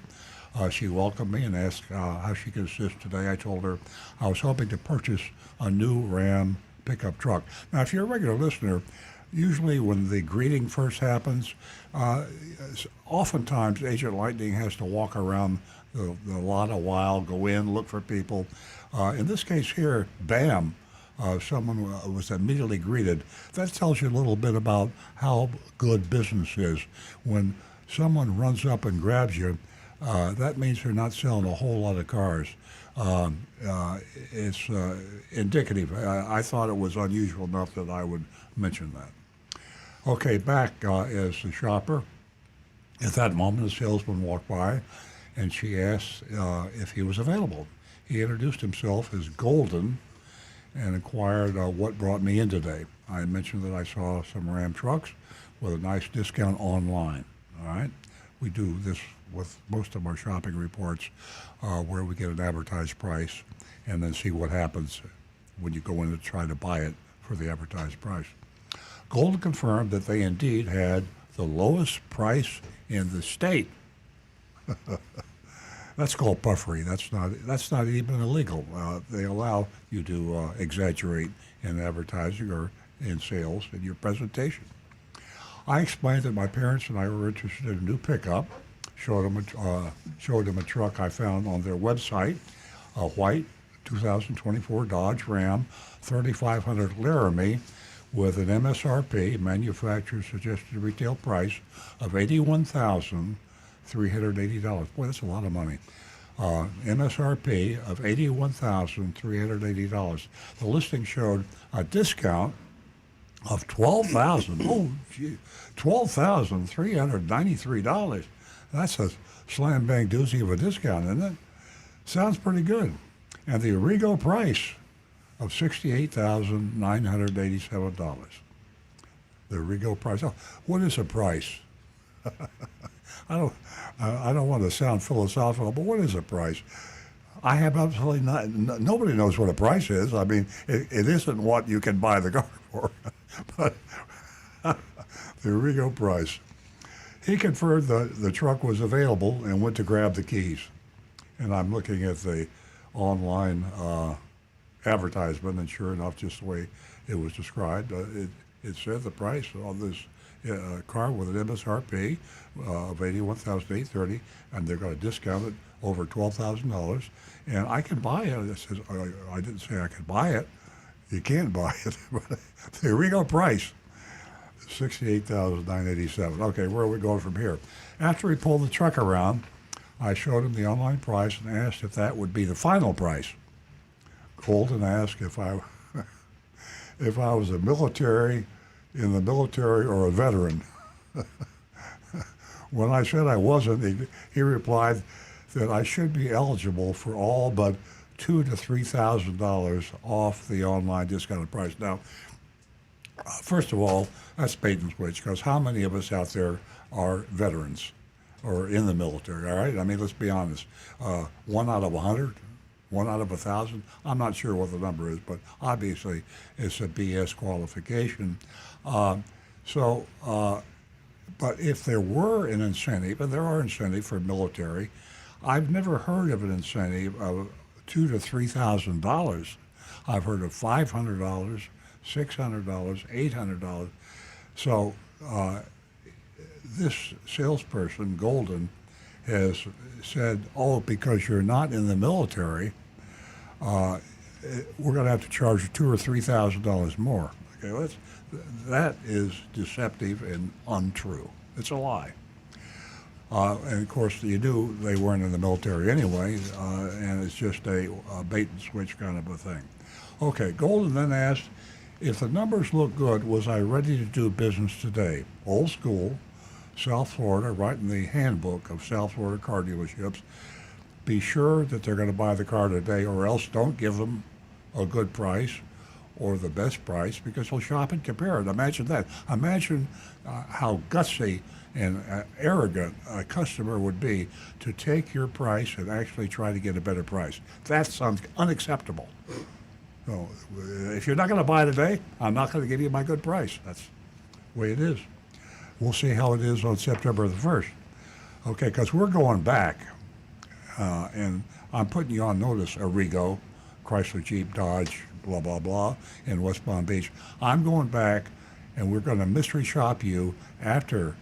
She welcomed me and asked how she could assist today. I told her I was hoping to purchase a new Ram pickup truck. Now, if you're a regular listener, usually when the greeting first happens, oftentimes Agent Lightning has to walk around the lot a while, go in, look for people. In this case here, bam, someone was immediately greeted. That tells you a little bit about how good business is. When someone runs up and grabs you, that means they're not selling a whole lot of cars. It's indicative. I thought it was unusual enough that I would mention that. Okay, back as the shopper. At that moment, a salesman walked by, and she asked if he was available. He introduced himself as Golden and inquired what brought me in today. I mentioned that I saw some Ram trucks with a nice discount online. All right, we do this with most of our shopping reports, where we get an advertised price and then see what happens when you go in to try to buy it for the advertised price. Golden confirmed that they indeed had the lowest price in the state. That's called puffery. That's not even illegal. They allow you to exaggerate in advertising or in sales in your presentation. I explained that my parents and I were interested in a new pickup. Showed them a truck I found on their website, a white 2024 Dodge Ram 3500 Laramie with an MSRP, manufacturer's suggested retail price, of $81,380. Boy, that's a lot of money. MSRP of $81,380. The listing showed a discount of $12,000. Oh, gee, $12,393. That's a slam bang doozy of a discount, isn't it? Sounds pretty good. And the Arrigo price of $68,987. The Arrigo price. Oh, what is a price? I don't want to sound philosophical, but what is a price? I have absolutely nobody knows what a price is. I mean, it isn't what you can buy the car for, but the Arrigo price. He confirmed the truck was available and went to grab the keys. And I'm looking at the online advertisement, and sure enough, just the way it was described, it said the price on this car with an MSRP of $81,830, and they're going to discount it over $12,000, and I can buy it. It says, I didn't say I could buy it. You can't buy it. Here we go, price. $68,987. Okay, where are we going from here? After he pulled the truck around, I showed him the online price and asked if that would be the final price. Golden asked if I was in the military or a veteran. When I said I wasn't, he replied that I should be eligible for all but $2,000 to $3,000 off the online discounted price. Now, first of all, that's bait and switch, because how many of us out there are veterans or in the military, all right? I mean, let's be honest. 1 out of 100, 1 out of 1,000, I'm not sure what the number is, but obviously it's a BS qualification. But if there were an incentive, and there are incentives for military, I've never heard of an incentive of $2,000 to $3,000. I've heard of $500, $600, $800. So this salesperson, Golden, has said, oh, because you're not in the military, we're going to have to charge you $2,000 or $3,000 more. Okay, that is deceptive and untrue. It's a lie. And of course, you knew they weren't in the military anyway, and it's just a bait and switch kind of a thing. Okay, Golden then asked, if the numbers look good, was I ready to do business today? Old school, South Florida, right in the handbook of South Florida car dealerships. Be sure that they're going to buy the car today, or else don't give them a good price or the best price, because they'll shop and compare it. Imagine that. Imagine how gutsy and arrogant a customer would be to take your price and actually try to get a better price. That sounds unacceptable. So if you're not going to buy today, I'm not going to give you my good price. That's the way it is. We'll see how it is on September the 1st. Okay, because we're going back, and I'm putting you on notice, Arrigo, Chrysler, Jeep, Dodge, blah, blah, blah, in West Palm Beach. I'm going back, and we're going to mystery shop you after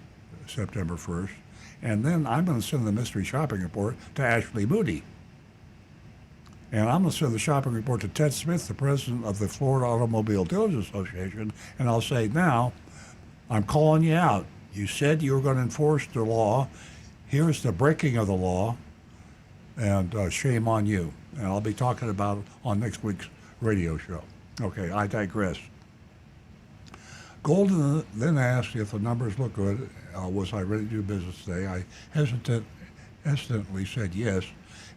September 1st, and then I'm going to send the mystery shopping report to Ashley Moody. And I'm going to send the shopping report to Ted Smith, the president of the Florida Automobile Dealers Association, and I'll say, now, I'm calling you out. You said you were going to enforce the law. Here's the breaking of the law, and shame on you. And I'll be talking about it on next week's radio show. Okay, I digress. Golden then asked if the numbers look good. Was I ready to do business today? I hesitantly said yes,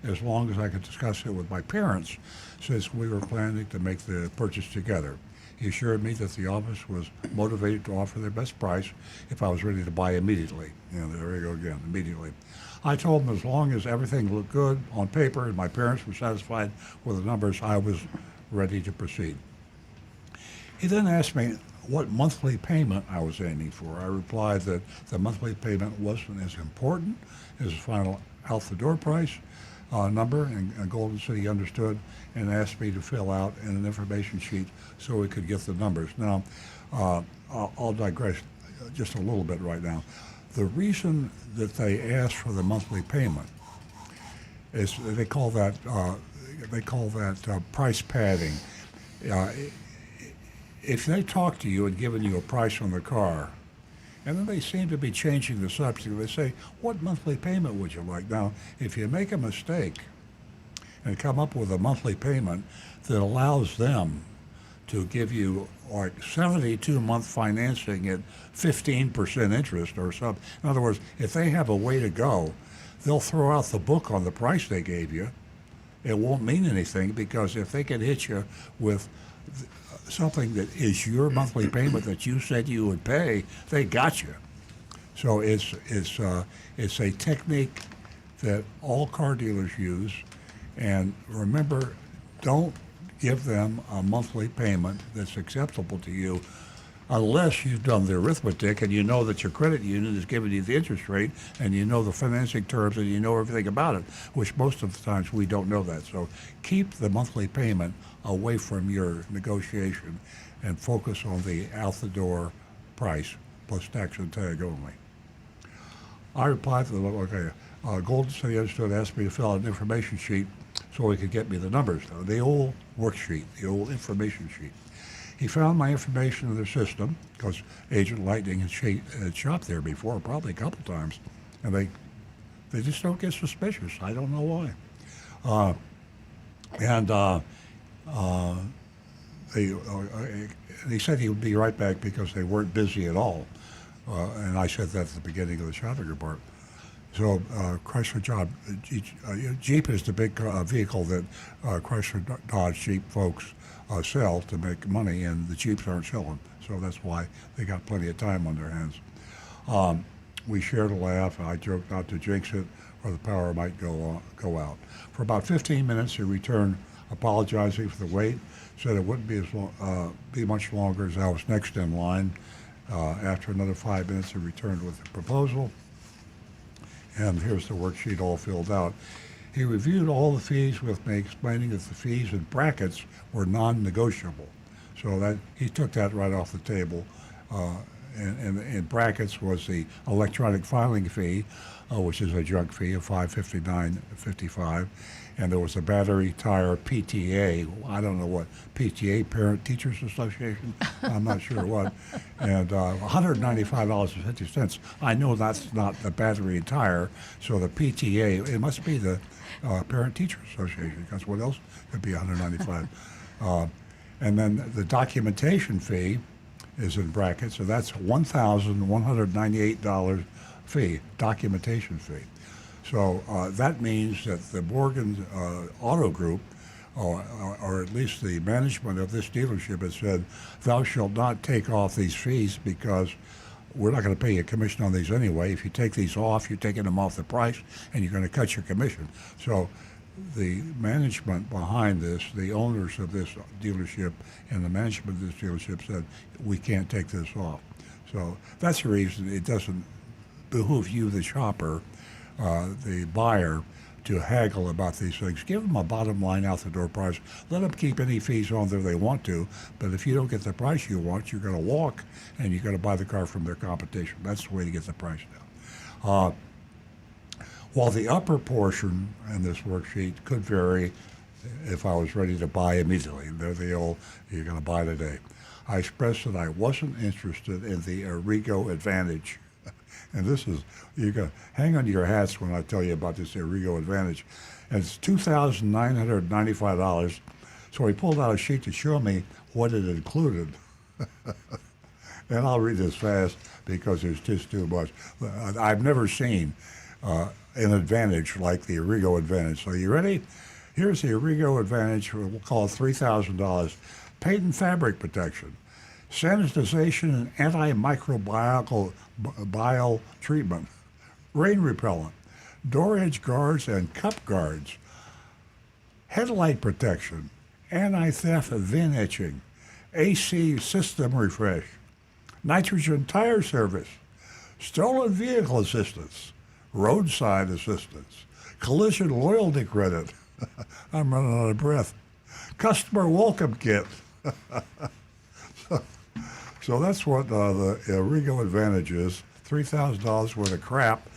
as long as I could discuss it with my parents, since we were planning to make the purchase together. He assured me that the office was motivated to offer their best price if I was ready to buy immediately. There you go again, immediately. I told him as long as everything looked good on paper and my parents were satisfied with the numbers, I was ready to proceed. He then asked me what monthly payment I was aiming for. I replied that the monthly payment wasn't as important as the final out-the-door price number, and Golden City understood and asked me to fill out an information sheet so we could get the numbers. Now, I'll digress just a little bit right now. The reason that they asked for the monthly payment is they call that price padding. If they talk to you and giving you a price on the car, and then they seem to be changing the subject. They say, what monthly payment would you like? Now, if you make a mistake and come up with a monthly payment that allows them to give you like 72-month financing at 15% interest or something. In other words, if they have a way to go, they'll throw out the book on the price they gave you. It won't mean anything, because if they can hit you with something that is your monthly payment that you said you would pay, they got you. So it's a technique that all car dealers use. And remember, don't give them a monthly payment that's acceptable to you unless you've done the arithmetic and you know that your credit union is giving you the interest rate and you know the financing terms and you know everything about it, which most of the times we don't know that. So keep the monthly payment away from your negotiation and focus on the out-the-door price plus tax and tag only. I replied to them, Golden City understood, asked me to fill out an information sheet so he could get me the numbers, the old worksheet, the old information sheet. He found my information in their system, because Agent Lightning had shopped there before, probably a couple times, and they just don't get suspicious. I don't know why. He said he would be right back because they weren't busy at all. And I said that at the beginning of the shopping report. So Chrysler Jeep is the big vehicle that Chrysler Dodge Jeep folks sell to make money, and the Jeeps aren't selling. So that's why they got plenty of time on their hands. We shared a laugh. I joked not to jinx it, or the power might go out. For about 15 minutes, he returned apologizing for the wait, said it wouldn't be much longer as I was next in line. After another 5 minutes, he returned with a proposal. And here's the worksheet all filled out. He reviewed all the fees with me, explaining that the fees and brackets were non-negotiable. So that he took that right off the table. And in brackets was the electronic filing fee, which is a junk fee of $559.55, and there was a battery tire PTA. I don't know what PTA, Parent Teachers Association. I'm not sure what, and $195.50. I know that's not the battery and tire, so the PTA. It must be the Parent Teachers Association, because what else could be $195? And then the documentation fee is in brackets, so that's $1,198 fee, documentation fee. So that means that the Morgan Auto Group, or at least the management of this dealership, has said, thou shalt not take off these fees because we're not going to pay you a commission on these anyway. If you take these off, you're taking them off the price, and you're going to cut your commission. So the management behind this, the owners of this dealership and the management of this dealership said, we can't take this off. So that's the reason it doesn't behoove you, the shopper, the buyer, to haggle about these things. Give them a bottom line out the door price. Let them keep any fees on there they want to, but if you don't get the price you want, you're going to walk and you're going to buy the car from their competition. That's the way to get the price down. While the upper portion in this worksheet could vary if I was ready to buy immediately. They're the old, you're going to buy today. I expressed that I wasn't interested in the Arrigo Advantage. And this is, you're going to hang on to your hats when I tell you about this Arrigo Advantage. And it's $2,995. So he pulled out a sheet to show me what it included. And I'll read this fast because there's just too much. I've never seen an Advantage like the Arrigo Advantage. So you ready? Here's the Arrigo Advantage. We'll call it $3,000. Patent fabric protection, sanitization and antimicrobial treatment, rain repellent, door edge guards and cup guards, headlight protection, anti-theft VIN etching, AC system refresh, nitrogen tire service, stolen vehicle assistance, roadside assistance, collision loyalty credit. I'm running out of breath. Customer welcome kit. So that's what the Arrigo Advantage is. $3,000 worth of crap,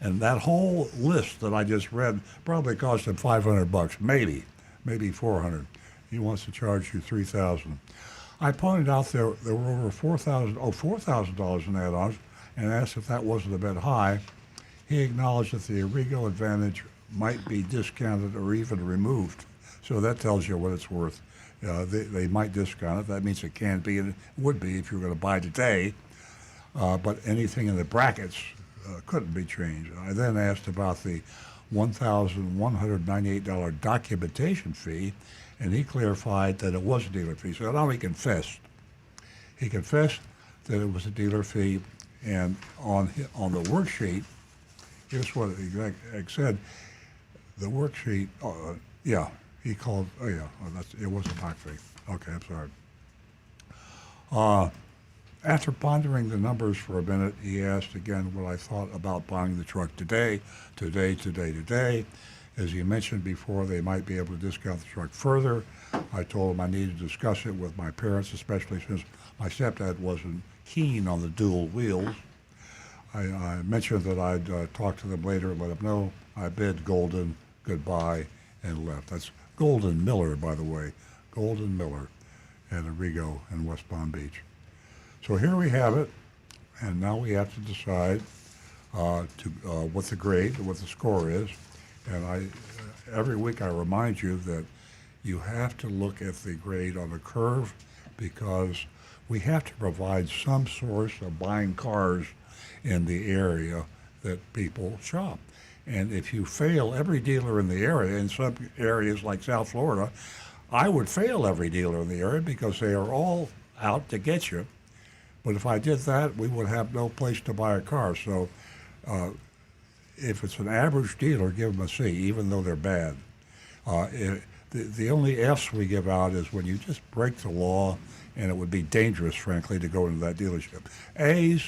and that whole list that I just read probably cost him $500, maybe 400. He wants to charge you $3,000. I pointed out there were over $4,000 in add-ons, and asked if that wasn't a bit high. He acknowledged that the Arrigo Advantage might be discounted or even removed. So that tells you what it's worth. They might discount it. That means it can be, and it would be if you were going to buy today. But anything in the brackets couldn't be changed. I then asked about the $1,198 documentation fee, and he clarified that it was a dealer fee. So now he confessed. He confessed that it was a dealer fee, and on the worksheet, here's what he said. The worksheet, he called, it was a doc fee. Okay, I'm sorry. After pondering the numbers for a minute, he asked again what I thought about buying the truck today. As he mentioned before, they might be able to discount the truck further. I told him I needed to discuss it with my parents, especially since my stepdad wasn't keen on the dual wheels. I mentioned that I'd talk to them later and let them know. I bid Golden goodbye and left. That's Golden Miller, by the way. Golden Miller at Arrigo in West Palm Beach. So here we have it, and now we have to decide what the grade, what the score is. And every week I remind you that you have to look at the grade on the curve, because we have to provide some source of buying cars in the area that people shop. And if you fail every dealer in the area, in some areas like South Florida, I would fail every dealer in the area because they are all out to get you. But if I did that, we would have no place to buy a car. So if it's an average dealer, give them a C, even though they're bad. The only Fs we give out is when you just break the law, and it would be dangerous, frankly, to go into that dealership. A's,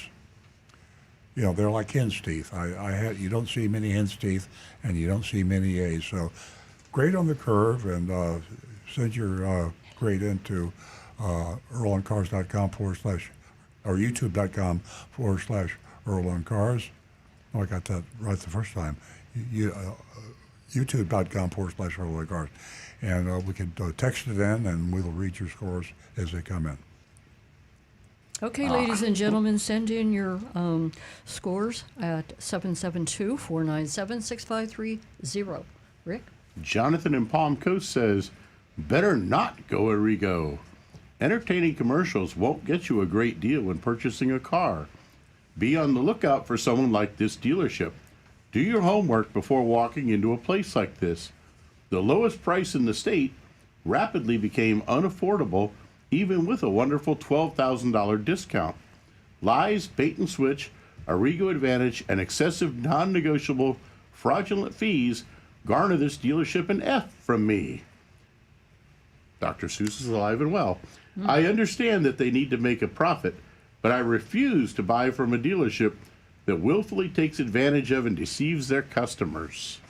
they're like hen's teeth. You don't see many hen's teeth, and you don't see many A's. So grade on the curve, and send your grade into earloncars.com / or youtube.com/earloncars. Oh, I got that right the first time. youtube.com / and we can text it in, and we will read your scores as they come in. Okay, ladies and gentlemen, send in your scores at 772-497-6530. Rick? Jonathan in Palm Coast says, better not go Arrigo. Entertaining commercials won't get you a great deal when purchasing a car. Be on the lookout for someone like this dealership. Do your homework before walking into a place like this. The lowest price in the state rapidly became unaffordable, even with a wonderful $12,000 discount. Lies, bait and switch, Arrigo Advantage, and excessive non-negotiable fraudulent fees garner this dealership an F from me. Dr. Seuss is alive and well. I understand that they need to make a profit, but I refuse to buy from a dealership that willfully takes advantage of and deceives their customers.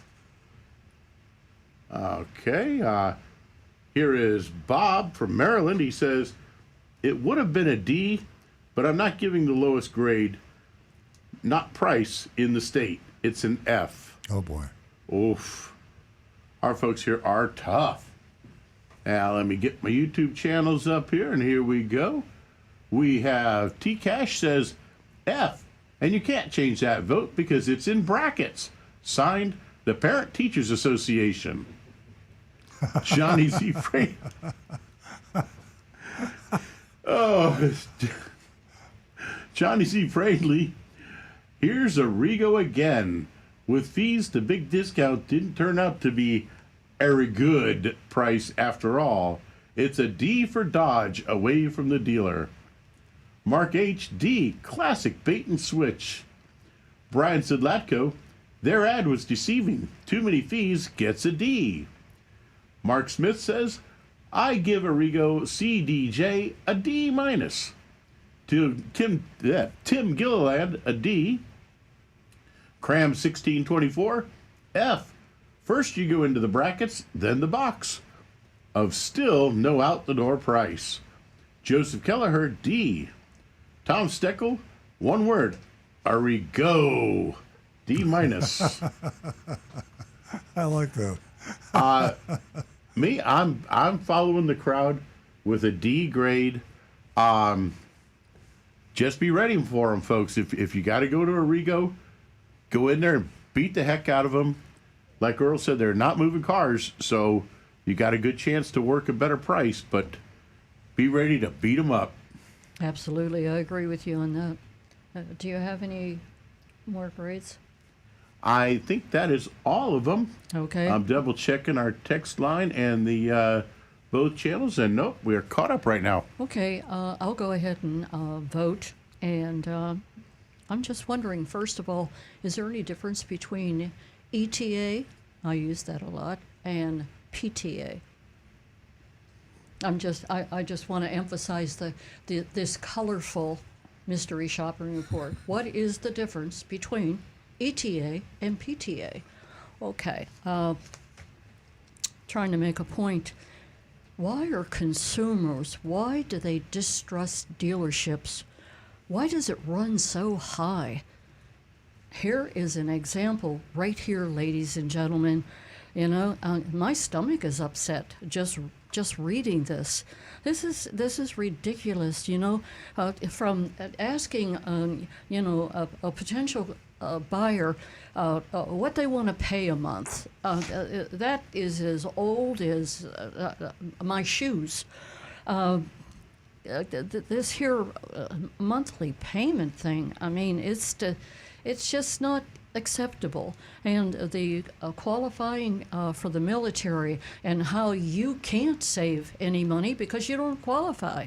Okay, here is Bob from Maryland. He says, it would have been a D, but I'm not giving the lowest grade, not price, in the state. It's an F. Oh boy. Oof. Our folks here are tough. Now, let me get my YouTube channels up here, and here we go. We have T Cash says F, and you can't change that vote because it's in brackets. Signed, the Parent Teachers Association. Johnny Z. Frey. Oh, Johnny Z. Fraley. Here's a Rego again. With fees, the big discount didn't turn out to be a very good price after all. It's a D for Dodge, away from the dealer. Mark H. D. Classic bait and switch. Brian Sidlatko. Their ad was deceiving. Too many fees, gets a D. Mark Smith says, I give Arrigo CDJ a D minus. To Tim Gilliland, a D. Cram 1624, F. First you go into the brackets, then the box. Of still no out the door price. Joseph Kelleher, D. Tom Steckel, one word, Arrigo, D minus. I like that. Me, I'm following the crowd with a D grade. Just be ready for them, folks. If you got to go to Arrigo, go in there and beat the heck out of them. Like Earl said, they're not moving cars, so you got a good chance to work a better price, but be ready to beat them up. Absolutely, I agree with you on that. Do you have any more grades? I think that is all of them. Okay. I'm double checking our text line and the both channels, and nope, we are caught up right now. Okay, I'll go ahead and vote. And I'm just wondering, first of all, is there any difference between ETA, I use that a lot, and PTA? I just want to emphasize this colorful mystery shopping report. What is the difference between ETA and PTA? Okay, trying to make a point. Why are consumers, why do they distrust dealerships? Why does it run so high? Here is an example right here, ladies and gentlemen. You know, my stomach is upset just reading this. This is ridiculous. You know, from asking a potential buyer what they want to pay a month. That is as old as my shoes. This here monthly payment thing. I mean, it's just not acceptable. And the qualifying for the military and how you can't save any money because you don't qualify.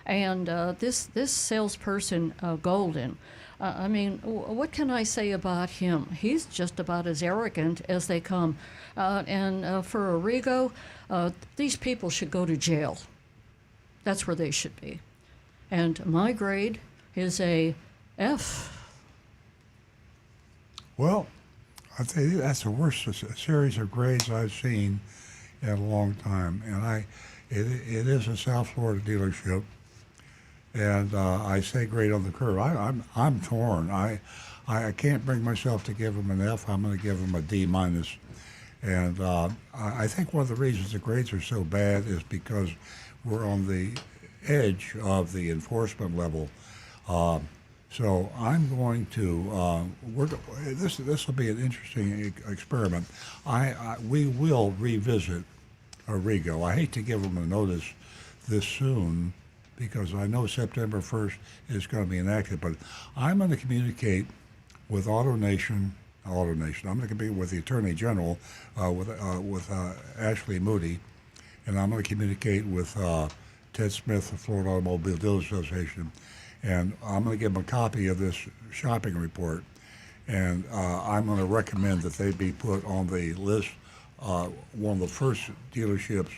And this salesperson, Golden, I mean, what can I say about him? He's just about as arrogant as they come. And for Arrigo, these people should go to jail. That's where they should be. And my grade is a F. Well, I tell you, that's the worst series of grades I've seen in a long time. And it is a South Florida dealership. And I say grade on the curve. I'm torn. I can't bring myself to give them an F. I'm going to give them a D minus. And I think one of the reasons the grades are so bad is because we're on the edge of the enforcement level. So I'm going to, this will be an interesting experiment. We will revisit Arrigo. I hate to give them a notice this soon because I know September 1st is going to be enacted, but I'm going to communicate with AutoNation. I'm going to communicate with the Attorney General, with Ashley Moody, and I'm going to communicate with Ted Smith, the Florida Automobile Dealers Association, and I'm going to give them a copy of this shopping report, and I'm going to recommend that they be put on the list, one of the first dealerships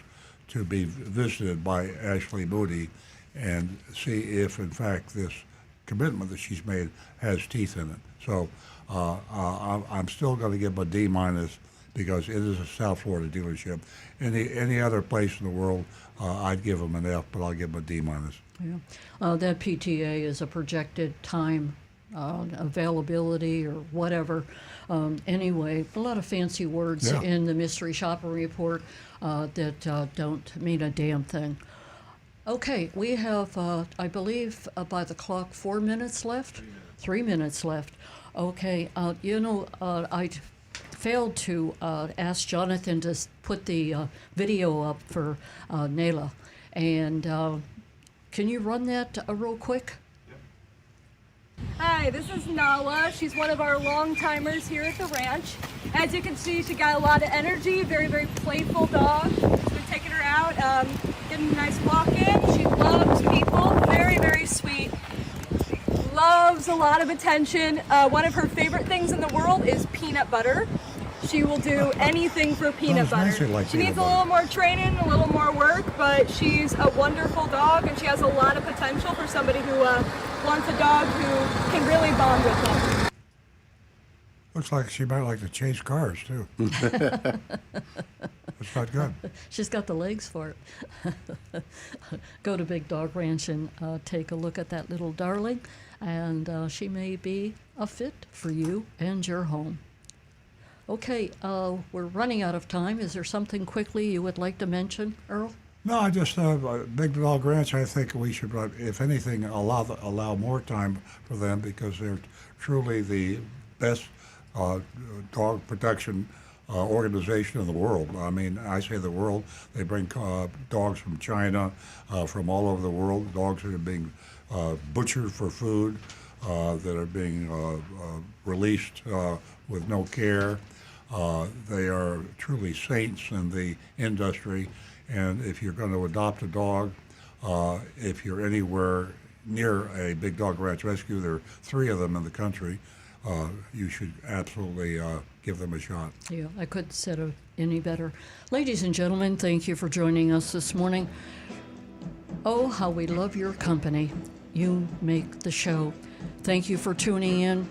to be visited by Ashley Moody, and see if, in fact, this commitment that she's made has teeth in it. So I'm still going to give them a D minus because it is a South Florida dealership. Any other place in the world, I'd give them an F, but I'll give them a D minus. Yeah. That PTA is a projected time availability or whatever. Anyway, a lot of fancy words Yeah. in the mystery shopper report that don't mean a damn thing. Okay, we have, I believe, by the clock, 4 minutes left? 3 minutes left. Okay, I failed to ask Jonathan to put the video up for Nayla. And can you run that real quick? Hi, this is Nala. She's one of our long-timers here at the ranch. As you can see, she got a lot of energy, very, very playful dog. We've been taking her out, getting a nice walk in. She loves people, very, very sweet. Loves a lot of attention. One of her favorite things in the world is peanut butter. She will do anything for peanut butter. nice, like She peanut needs a butter. little more training, a little more work, but she's a wonderful dog and she has a lot of potential for somebody who wants a dog who can really bond with them. Looks like she might like to chase cars, too. That's not good. She's got the legs for it. Go to Big Dog Ranch and take a look at that little darling, and she may be a fit for you and your home. Okay, we're running out of time. Is there something quickly you would like to mention, Earl? No, I just Big Dog Ranch. I think we should, if anything, allow more time for them because they're truly the best dog protection organization in the world. I mean, I say the world. They bring dogs from China, from all over the world. Dogs that are being butchered for food, that are being released with no care. They are truly saints in the industry. And if you're going to adopt a dog, if you're anywhere near a Big Dog Ranch Rescue, there are 3 of them in the country, you should absolutely give them a shot. Yeah, I couldn't said it any better. Ladies and gentlemen, thank you for joining us this morning. Oh, how we love your company. You make the show. Thank you for tuning in.